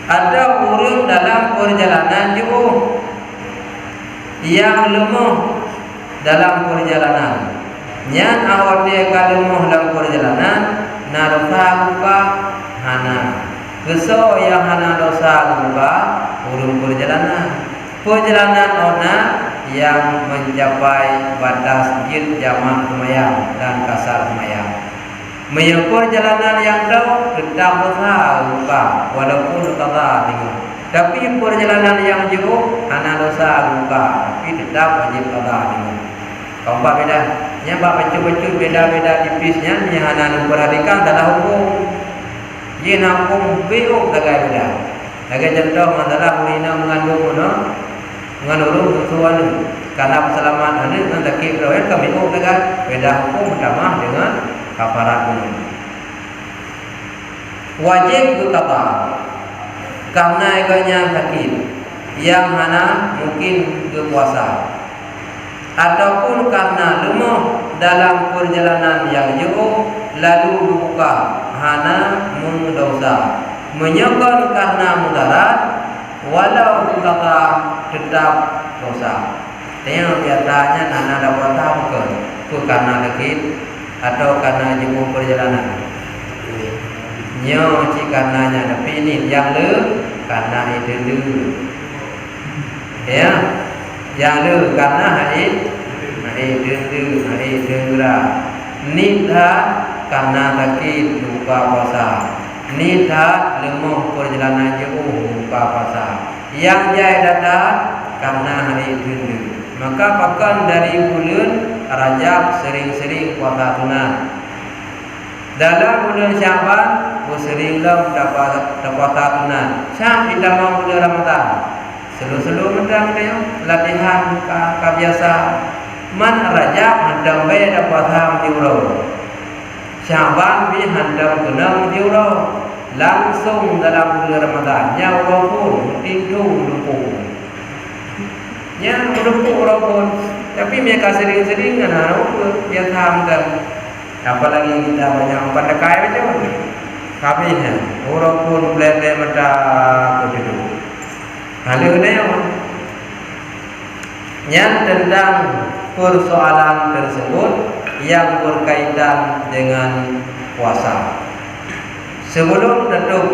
ada orang dalam perjalanan jauh yang lemah dalam perjalanan yang awak dia lemah dalam perjalanan naruka lupa hana keso yang hana dosa lupa urung perjalanan ona yang mencapai batas jid jamak kemayang dan kasar kemayang menyukur perjalanan yang jauh tetap dosa lupa walaupun kata tinggal tapi perjalanan yang jauh hana dosa lupa tapi tetap wajib kata tinggal keempat beda nya bab baca-baca beda-beda tipisnya nya hana memperhatikan dalam hukum yen hukum beo dagai beda dagai contoh masalah urina mengandung mengandung sesuatu karena keselamatan ini nanti kita kami dagai beda hukum utama dengan kafarat ini wajib berkata karena eganya sakit yang hana mungkin berpuasa ataupun karena lemah dalam perjalanan yang jauh lalu buka hana mendosa menyokong karena mudarat walau kata tetap dosa tengok biasanya nana dapat tahu ke karena sakit atau karena jauh perjalanan nyo ci karenanya tapi ini yang karena itu ya yang karena hari dengera nidha karena sakit lupa puasa nidha lemah perjalanan jauh lupa puasa yang jaya datang karena hari dengera maka pakan dari bulan Rajab sering-sering puasa sunat dalam bulan Syaban seringlah dapat sunat syam ditambah bulan Ramadan selalu dia latihan biasa man Rajab handam bae dapat ham diurau Syaban bi handam genang diurau langsung dalam bulan Ramadan nya urau pun tindu lumpur nya urau pun tapi mereka sering-sering kan dia hamkan apalagi kita banyak pendekai macam kabehnya urau pun blek-blek mata begitu hal ini yang tentang persoalan tersebut yang berkaitan dengan puasa. Sebelum tutup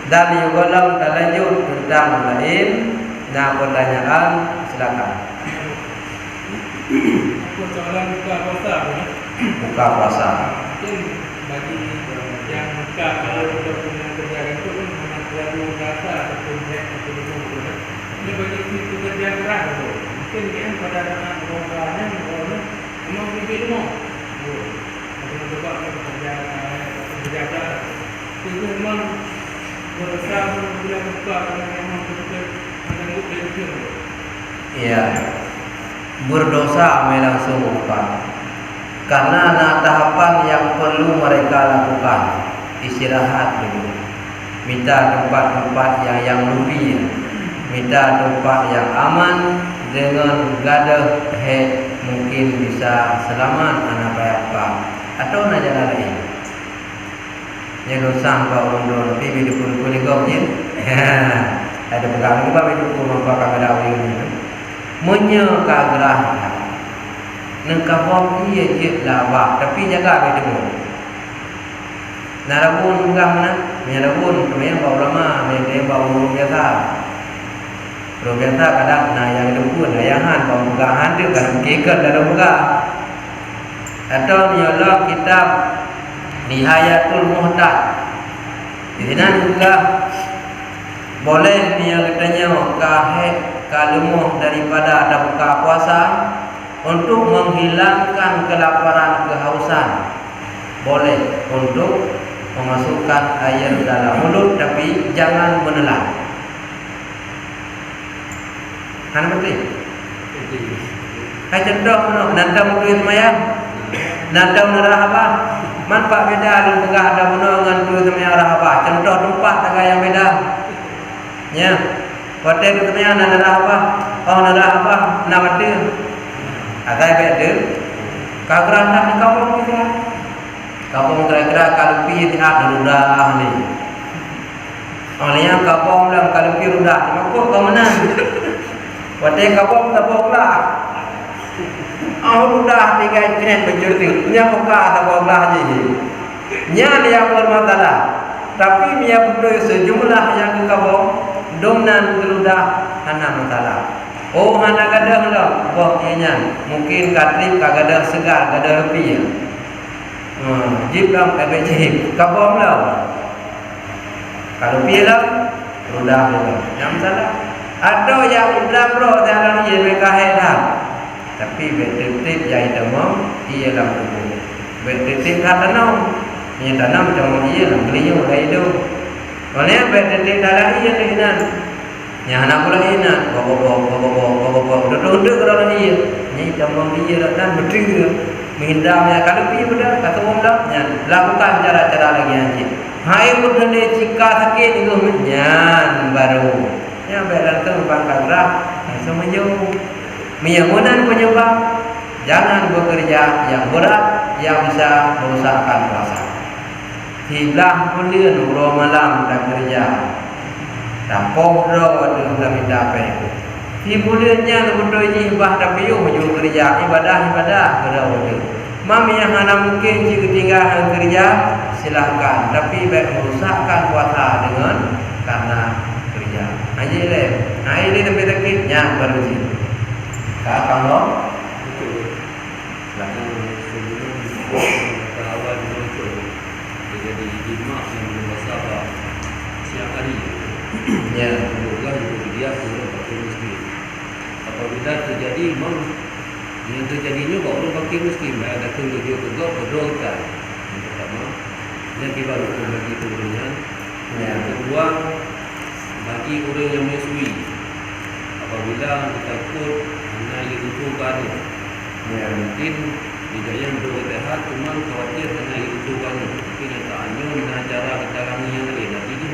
dan juga lanjut tentang lain, nah pertanyaan silakan. Persoalan buka puasa, buka puasa. Mungkin bagi yang buka kalau sudah punya kerjaan itu kan terlalu rasa ataupun ataupun itu. Ini bagi situ kerja keras tu. Mungkin dia pada anak orangnya memang lebih rumah. Kalau coba kerja keras, itu memang berusaha untuk buka karena memang betul menunggu dari Iya, berdosa langsung buka. Karena ada tahapan yang perlu mereka lakukan. Istirahat dulu. Minta tempat-tempat yang lebih. Minta tempat yang aman. Dengan gadah head mungkin bisa selamat anak bayar. Atau nak jalan lain. Nya dosa kau orang tapi hidup pun kau ni. Ada pegang juga hidup pun mampu kamera ini. Munya kagerah. Nengkapom iya je lawak tapi jaga hidup. Narabun pegang mana? Narabun memang bau lama, memang bau biasa. Bau biasa kadang yang hidup pun yang bau pegangan tu kadang kekal dalam pegang. Atau niolog kitab Nihayatul Muhtad. Di sana juga boleh dia katanya kalumuh daripada ada buka puasa untuk menghilangkan kelaparan kehausan. Boleh untuk memasukkan air dalam mulut tapi jangan menelan. Kan betul? Hai contoh nanda mutu semayang. Nanda menarah apa? Manfaat beda dalam pegah ada menongan tu semayang apa? Contoh tempat tengah yang beda. Ya. Hotel tu semayang nanda apa? Oh nanda apa? Nama dia. Ada beda. Kageran tak di kampung kita. Kampung kira-kira kalau pi tiap rudah ni. Olehnya kampung dalam kalau pi rudah, maka kau menang. Hotel kampung tak boleh. Rudah tiga jenis berjuti. Nya muka tak boleh je. Nya dia bermasalah. Tapi dia betul sejumlah yang ke kampung domnan rudah hana masalah. Oh hana gadah dah. Wah ianya mungkin katrip kagadah segar, gadah lebih. Jip lam jip. Kampung lah. Kalau pilah rudah dah. Yang salah. Ada yang berapa dalam ia mereka heran. Tapi betul-betul yang demam ialah tubuh. Betul-betul tanam. Ia tanam macam ia lah beliau lagi tu. Oleh betul-betul dalam ia dengan. Yang anak pula ina, bawa duduk kalau ia. Ini demam ia dan betul menghindar. Kalau dia betul kata orang dah. Lakukan cara-cara lagi anjing. Hai betul ni jika sakit itu menyan baru. Yang betul tu bangkang dah. Semuanya. Menyembuhkan penyebab. Jangan bekerja yang berat yang bisa merusakkan puasa. Hilang bulan urut malam tak kerja. Tak pohdro tu tak minta apa. Di bulannya betul ibah tapi yo hujung kerja ibadah kerja. Mami yang mana mungkin jika tinggal kerja silahkan. Tapi baik merusakkan puasa dengan karena kerja. Haji le. Hai ini lebih sakitnya beruji. Kapan lo? Kawan muncul jadi jimat yang bermasalah siang hari. Ya. Semoga dia turun fakir miskin. Apabila terjadi yang terjadinya orang fakir miskin ada kerja berdoa. Yang pertama, yang kita lakukan bagi turunnya. Yang kedua, bagi orang yang menyusui. Apabila kita takut hanya itu kan, mungkin tidak yang berlebihan, cuma khawatir hanya itu kan. Tapi nyataannya dengan cara kita kami yang lain. Nanti ini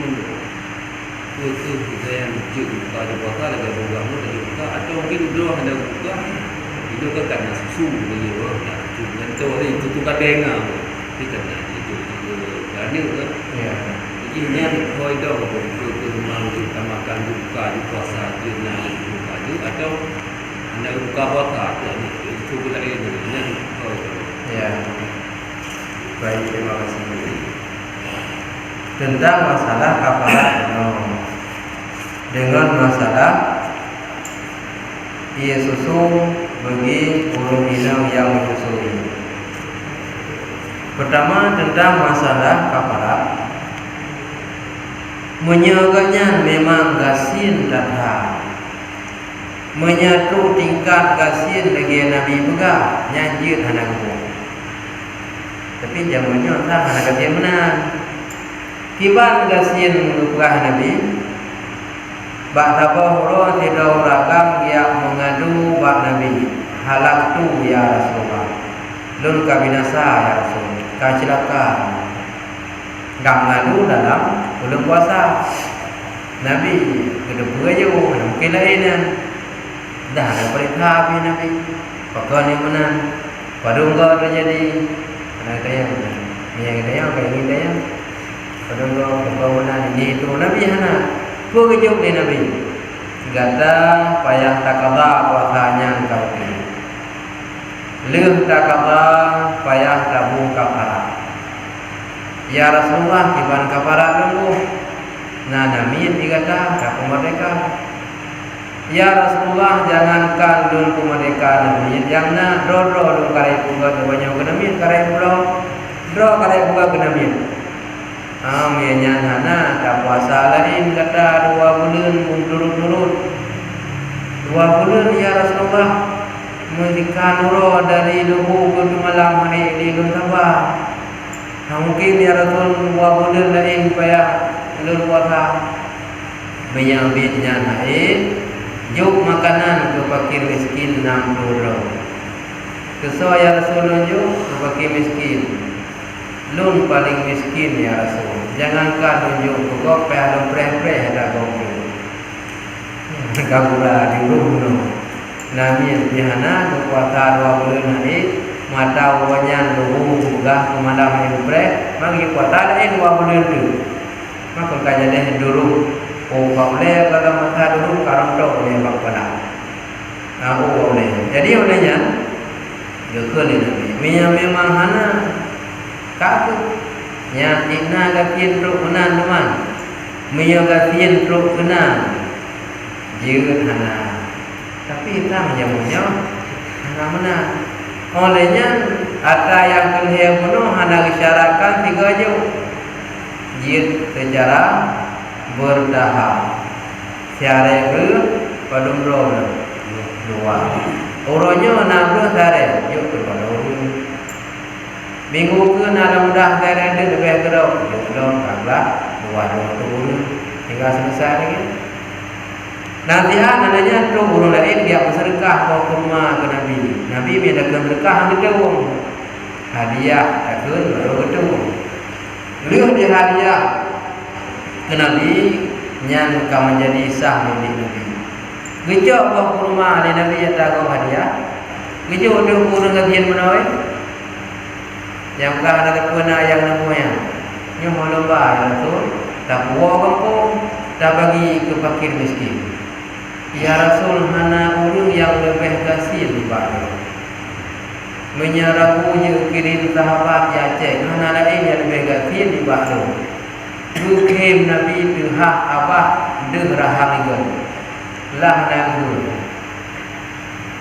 menurut kita yang kecil buka ada puasa lagi bergabung tadi buka atau mungkin dulu ada buka itu kan karena susu dia dan tu itu tu kan dengar tapi karena itu kerana kan. Jadi yang kau dah memang kita makan buka di puasa dia buka tu atau anda buka puasa itu pula ini yang kau Ya. Baik, terima kasih. Tentang masalah kafarat dengan masalah ia susu bagi urung inang yang menyusui. Pertama tentang masalah kafarat. Menyaganya memang gasin tadha. Menyatu tingkat gasin lagi Nabi pegah nyanjir anak ku. Tapi jamunya tak anak gasin menang. Kiban gasin pegah Nabi. Bak tabah tidak ragam yang mengadu bak Nabi. Halak tu ya Rasulullah. Lun kabinasa ya Rasul. Kacilaka. Gak mengadu dalam bulan puasa. Nabi kedua jauh mungkin lainnya. Dah ada perintah api Nabi. Pakaian yang menang. Padung kau terjadi. Anak kaya. Yang kaya kayak gini kaya. Padahal kebangunan ini itu Nabi hana pegejuk ni Nabi. Gata payah takaba puasanya kau ni. Leuh takaba payah tabung kapara. Ya Rasulullah kiban kapara dulu. Nah Nabi dikata kapu mereka. Ya Rasulullah jangankan dulu mereka Nabi. Jangan dro dulu karai bunga banyak ke Nabi karai pulau. Dro karai bunga ke Nabi. Amianya hana tak puasa lain kata 2 bulan turut-turut 2 bulan ya Rasulullah mengikan roh dari lubu ke malam hari di Guntabah. Mungkin ya Rasul 2 bulan lain supaya luasa menyambitnya lain juk makanan ke fakir miskin 60 roh. Keso ya Rasul juk ke fakir miskin. Lun paling miskin ya Rasul. Jangankan tunjuk kau payah preh-preh ada kau. Kabura di rumah. Nabi bihana kekuatan 2 bulan hari mata wanyan luhu gah kemandang yang preh magi kuatan 2 bulan tu. Maka kaja deh dulu. Oh boleh kata mata dulu karang tok boleh bang pada. Aku boleh. Jadi olehnya dekul Nabi. Memang hana kaku nya ina gapien truk menan teman miyo gapien truk kenan jeun hana tapi kita menjamunya hana menan olehnya ada yang kelih penuh hana isyaratkan 3 jauh jid secara berdahap siare ke padumro 2 uronya nabro sare yuk ke padumro minggu ke nak mudah gara ada lebih gerau belum kagak 2 turun hingga selesai lagi. Nanti adanya tu urang lain dia bersedekah ke rumah ke Nabi. Nabi bila bersedekah ada uang hadiah takun baru itu. Beliau dia hadiah ke Nabi nyan ka menjadi sah milik Nabi. Gejok ke rumah Nabi yang tak hadiah. Gejok dia urang kajian menawai. Yang bukan ada kena yang namanya yang lomba yang tu tak buah kampung tak bagi ke fakir miskin. Ya Rasul hana urung yang lebih kasih di bawah menyarahunya kirim sahabat ya cek hana lain yang lebih kasih di bawah dukem Nabi tu hak apa deh rahang itu lah nanggur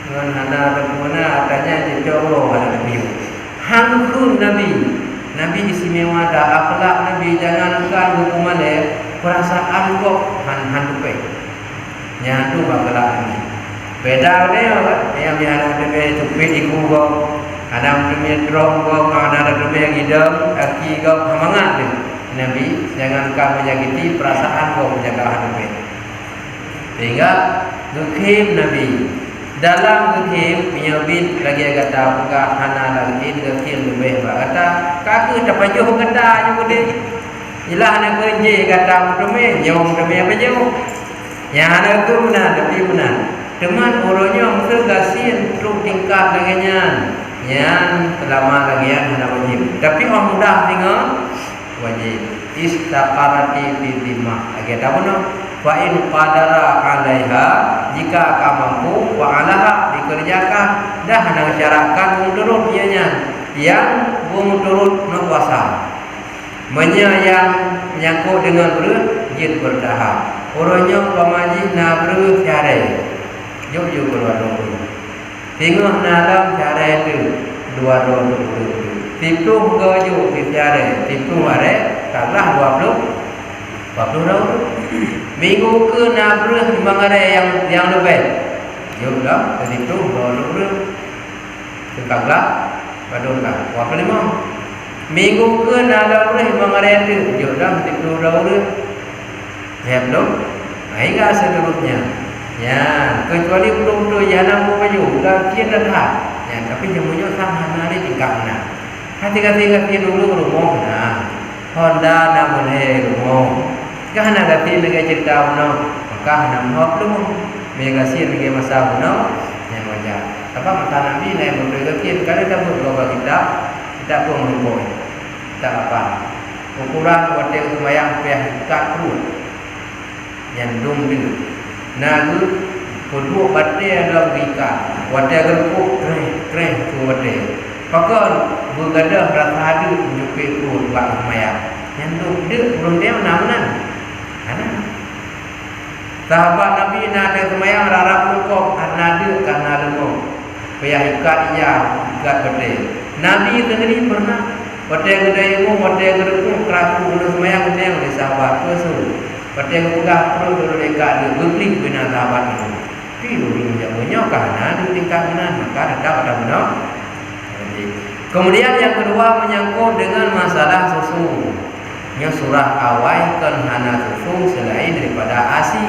dengan hana berkena tanya jejoro pada Nabi. Hangkun Nabi istimewa dah akhlak Nabi jangankan hukuman perasaan kok han tupai nyatu akhlak Nabi beda dia yang biasa dia tupai iku kok ada dia drop kok ada dia hidam aki kok semangat dia Nabi jangankan menyakiti perasaan kok menjaga Nabi sehingga dukim Nabi dalam ketim penyabit lagi agak tahu ka hana lagi ketim lebih kata kaku tapajuh kata juga dia ilah nak kerja kata mudeme nyom deme apa jauh yang ada tu benar tapi benar teman orangnya mesti gasin truk tingkat laginya yang selama lagi yang hana wajib tapi orang mudah tinggal wajib istaqarati fi dhimah lagi tahu no wa in qadara 'alaiha jika kamu mampu wa 'alaha dikerjakan dah nang syaratkan menurut ianya yang menurut no puasa menyayang menyangkut dengan jid berdahap orangnya pamaji na ber syare jauh keluar dulu tengok dalam syare itu 2 tipu gojo syare tipu are taklah 20 tahun minggu ke nabrah mengada yang lebih jumlah jadi tu boleh tukanglah padonlah apa lima minggu ke nabrah mengada itu jumlah 10 tahun belum hingga seterusnya ya kecuali belum yang nak baju dah tiada dah ya tapi jemunya sama hari tingkat mana hati-hati dulu rumah nah Honda namun rumah kahana gati lagi cerita uno maka nam hop lu mega sir lagi masa uno yang wajah apa mata nabi yang berbeda kian kalau kita berdoa kita pun mengumpul kita apa ukuran wate sembahyang payah ikat perut yang dum dia nagu kedua bate ada ikat wate geruk kreh tu wate pakon bergadah rasa hadu menjupi perut buat sembahyang yang dum dia belum dia menamunan ana sahabat Nabi nak ada sembahyang rarap lukop karena lemah payah ikat ikat bate Nabi sendiri pernah Pada gede ilmu, pada gede pun keraku guna semayang gede yang oleh sahabat tu. Pada gede perlu dulu dekat dia berklik bina sahabat itu. Tapi dulu menjawabnya kerana dia tingkat bina maka tetap ada benar. Kemudian yang kedua menyangkut dengan masalah susu. Yang surah awal kan hana susu selain daripada ASI.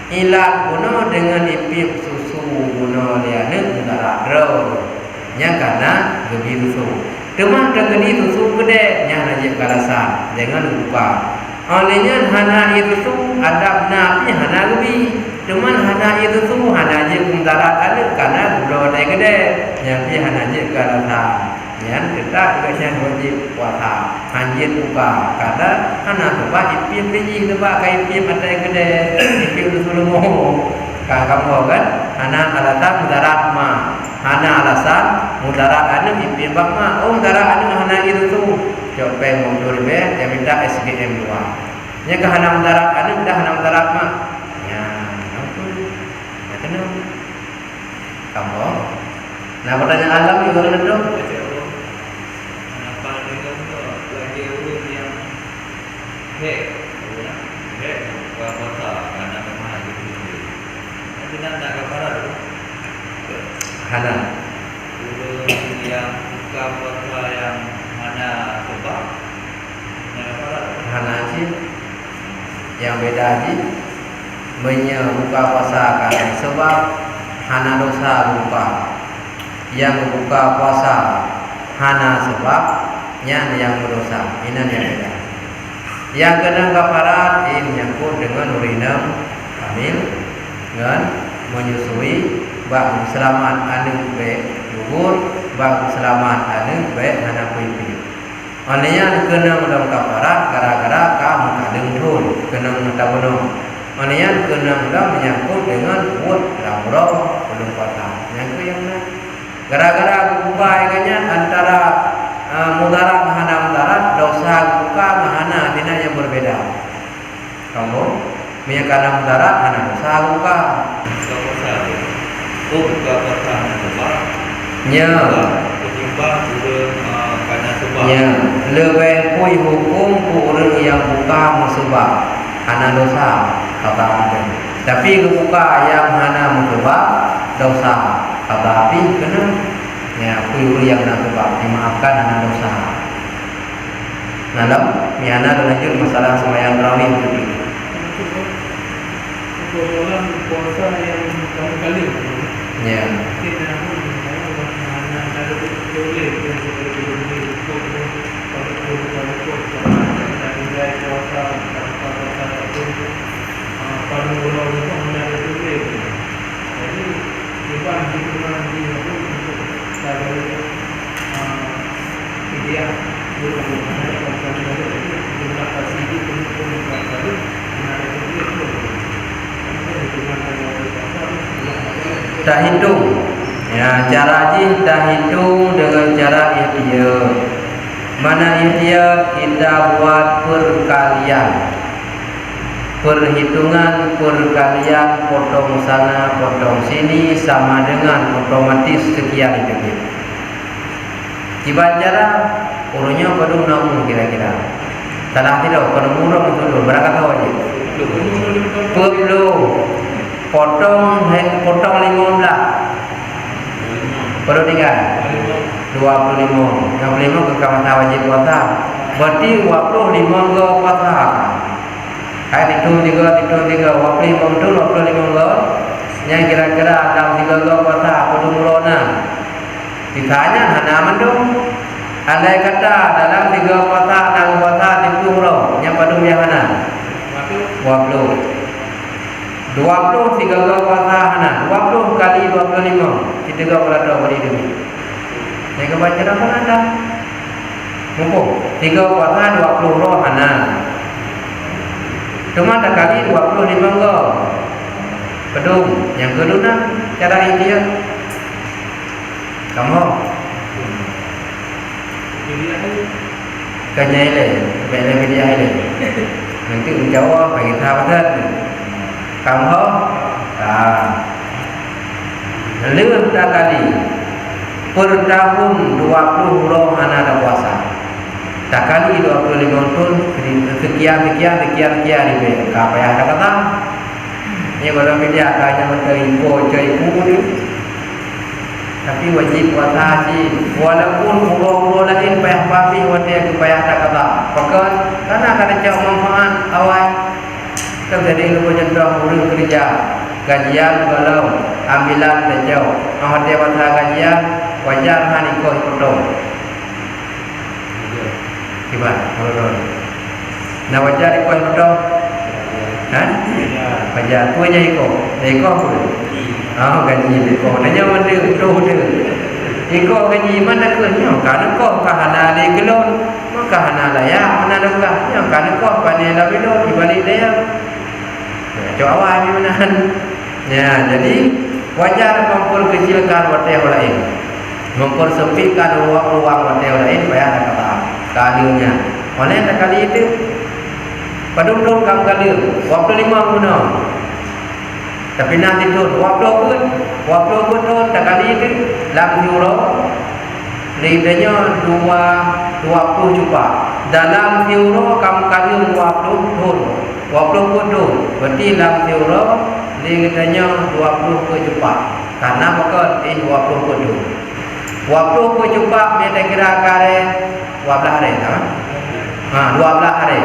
Ilat guna dengan ipip susu guna liana antara draw. Yang karena lebih susu. Teman terkini susu gede yang najib kalasan jangan lupa. Olehnya hana itu tu adab nabi hana lebih. Teman hana itu tu hana je kumdarat ada karena gula naik gede yang pi hana je kalasan. Yang kita juga wajib puasa. Hanjit buka karena hana sebab ipim biji sebab kai ipim ada yang gede ipim susu lemah. Kamu kan hana alatan mudarat ma hana alasan mudarat anu ipin bakma mudarat anu hana itu tu coba mundur be dia minta SBM 2 nya ke hana mudarat anu dah hana mudarat ma ya ampun ya kenal kamu nah pertanyaan alam juga ada dong kenapa dengan lagi urut yang kota karena memang itu tapi nak kaparat hana urut yang buka puasa yang mana sebab hana haji yang beda haji buka puasa kan sebab hana dosa lupa yang buka puasa hana sebabnya yang berdosa ini yang beda yang kena kafarat ini menyangkut dengan urinam hamil dengan menyusui bak selamat anu baik gugur bak selamat anu baik hana pipi. Olehnya kena dalam kafarat gara-gara kamu kadang dul kena mentabono. Olehnya kena dalam menyangkut dengan wud lamro belum patah. Yang yang gara-gara buka ikannya antara mudarat hana mudarat dosa buka hana tidak yang berbeda. Kamu meyakana mudarat hana dosa buka. Buka puasa sebab Ya. ketimbang juga karena sebab Ya, lebih pui hukum orang yang buka musibah hana dosa kata ada. Tapi buka yang hana musibah dosa kata api kena ya pui yang nak sebab dimaafkan hana dosa. Nalam miana lanjut masalah sembahyang tarawih itu. Orang puasa yang kamu kali Ya. kita pun mana ada boleh Tak hitung. Ya, cara haji tak hitung dengan cara ikhtiar. Mana ikhtiar kita buat perkalian. Perhitungan perkalian potong sana potong sini sama dengan otomatis sekian itu. Tiba cara urutnya pada namun kira-kira. Salah tidak pada murah betul berapa kau aja. Perlu potong 15 perlu tinggal 25 ke kawasan wajib puasa berarti 25 ke puasa hai hitung 3 25 tu 25 ke yang kira-kira dalam 3 ke puasa perlu mulona ditanya hana mendung andai kata dalam 3 puasa dalam puasa itu murah yang pada yang hana 20 3 ke puasa hana 20 kali 25 kita ke berada beri demi yang kebaca pun ada Mumpung 3 puasa 20 rohana. Cuma tak kali 20 di bangga. Pedung yang kedua cara dia. Kamu Jadi aku kanyai bela media ile. Nanti menjawab bagi sahabat. Kamu lewat tak kali per tahun 20 rohana ada puasa. Tak kali 25 tahun sekian ribu. Apa yang ada kata? Ini kalau media kaya menteripo coiku ni. Tapi wajib puasa haji. Walaupun pulau-pulau lain payah babi wadah tu payah tak kata. Pakai karena kada jauh manfaat awal. Terjadi lupa jendrah urang kerja. Gajian kalau ambilan terjauh. Awak puasa gajian wajar hanikoh potong. Tiba, kalau nak wajar ikut potong. Wajar tu aja ikut. Ikut pun. Gaji ikut. Nanya mana utuh dia. Ikut gaji mana kerja? Karena kau kahana le gelon, maka hana layak mana dah. Yang karena kau pandai la belon dibalik dia. Coba awal ni mana? Ya, jadi wajar memperkecilkan wadah lain. Mempersempitkan ruang wadah lain payah ada kata. Kalinya. Oleh tak kali itu padung-padung kam kali 25 guna. Tapi nanti tu 20 pun tak kali itu lam euro. Lidahnya 20 juta. Dalam euro kam kali 20 pun 20 pun tu. Berarti lam euro lidahnya 20 juta. Karena bakal 20 pun tu. 20 juta dia kira kare 12 hari tak? 12 hari.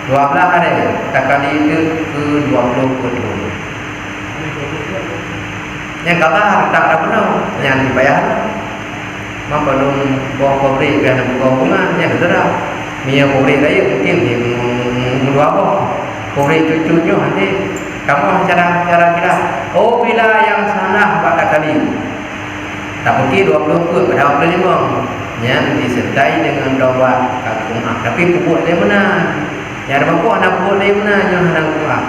12 hari. Tak kali itu ke 20 pun tu. Yang kata tak ada penuh yang dibayar. Mampu belum bawa kubri biar buka bunga yang betul. Mia kubri saya mungkin di dua apa. Kubri cucunya nanti kamu cara kira. Oh bila yang sana pada kali. Tak mungkin 20 ke pada 25 yang disertai dengan doa kampung. Tapi pupuk dia mana? Yang ada pupuk anak pupuk dia mana yang hendak buat?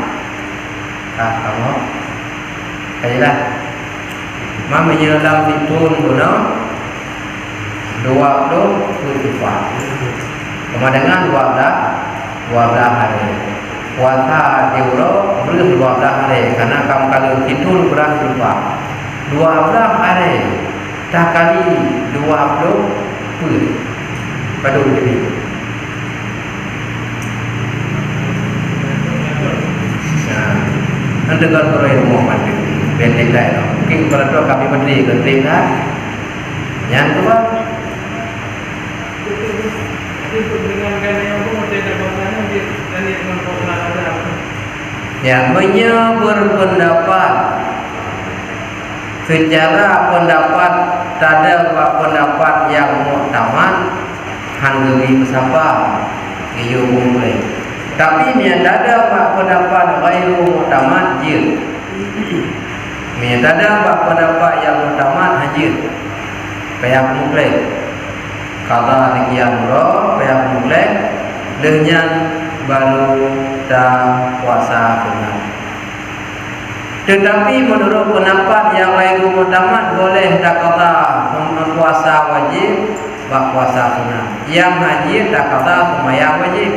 Kamu kajilah. Mama menyelam di tun guna 20 juta. Kemudian 12 hari. Puasa euro belum 12 hari karena kamu kalau tidur kurang lupa. 12 hari. Tak kali 20 pun pada ini. Anda kalau orang rumah mandi, benteng dah. Mungkin pada tu kami menteri dah. Yang kedua, yang berpendapat secara pendapat ada pendapat yang muktamad hanggewi bersapa iyo boleh. Tapi dia ada pendapat ghairu muktamad je. Dia ada pendapat yang muktamad haji. Payah mulai. Qada sekian roh payah mulai dengan baru dah puasa sunat. Tetapi menurut pendapat yang ghairu muktamad boleh tak kata puasa wajib, bak puasa sunat. Yang haji tak kata sembahyang wajib.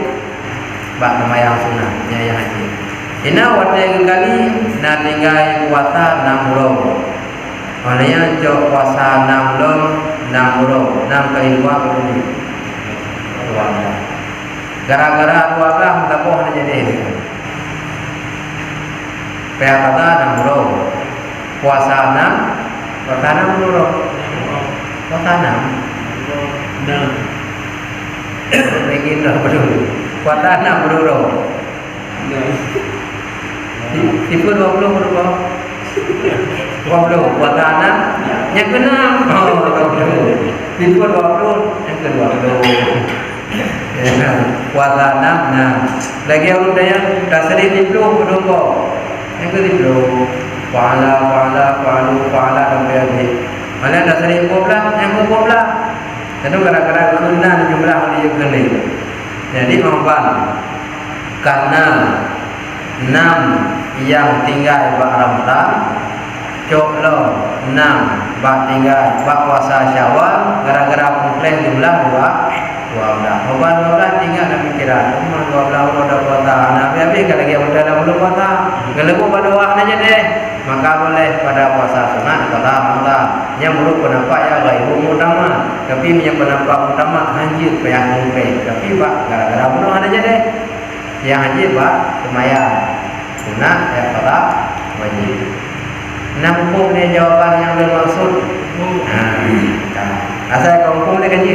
Bak sembahyang sunat yang haji. Ina wadah kali nak tinggal puasa 6 roh. Olehnya jauh puasa 6 roh, 6 roh, 6 kali 2 berapa? 12. Gara-gara 12 tak boleh jadi. Paya kata 6 roh. Puasa 6, puasa 6 roh. Puasa 6. Begini dah betul. Puasa 6 roh. Tipu 20 berapa? 20 puasa 6 yang ke-6. Oh, 20. Tipu 20 yang ke-20. Puasa 6 nah. Lagi orang tanya dah sedih tipu berapa? Yang ke-10. Pahala sampai habis. Mana dah sedih 14 yang ke-14. Itu gara-gara kena jumlah dia kena. Jadi mempan karena 6 yang tinggal bak Ramadan, coklo 6 bak tinggal bak puasa Syawal, gara-gara komplain jumlah 12. Mempan 12 tinggal dalam pikiran, 12 udah puasa. Nabi kalau lagi udah belum puasa, kalau pada waktu aja deh, maka boleh pada puasa sunat atau Ramadan. Yang menurut pendapat ya ghairu utama, tapi yang pendapat utama haji yang mungkin. Tapi pak gara-gara bunuh aja deh. Yang haji pak lumayan sunat ya pada wajib. Nah hukum dia jawaban yang bermaksud. Nah, asal hukum dia kan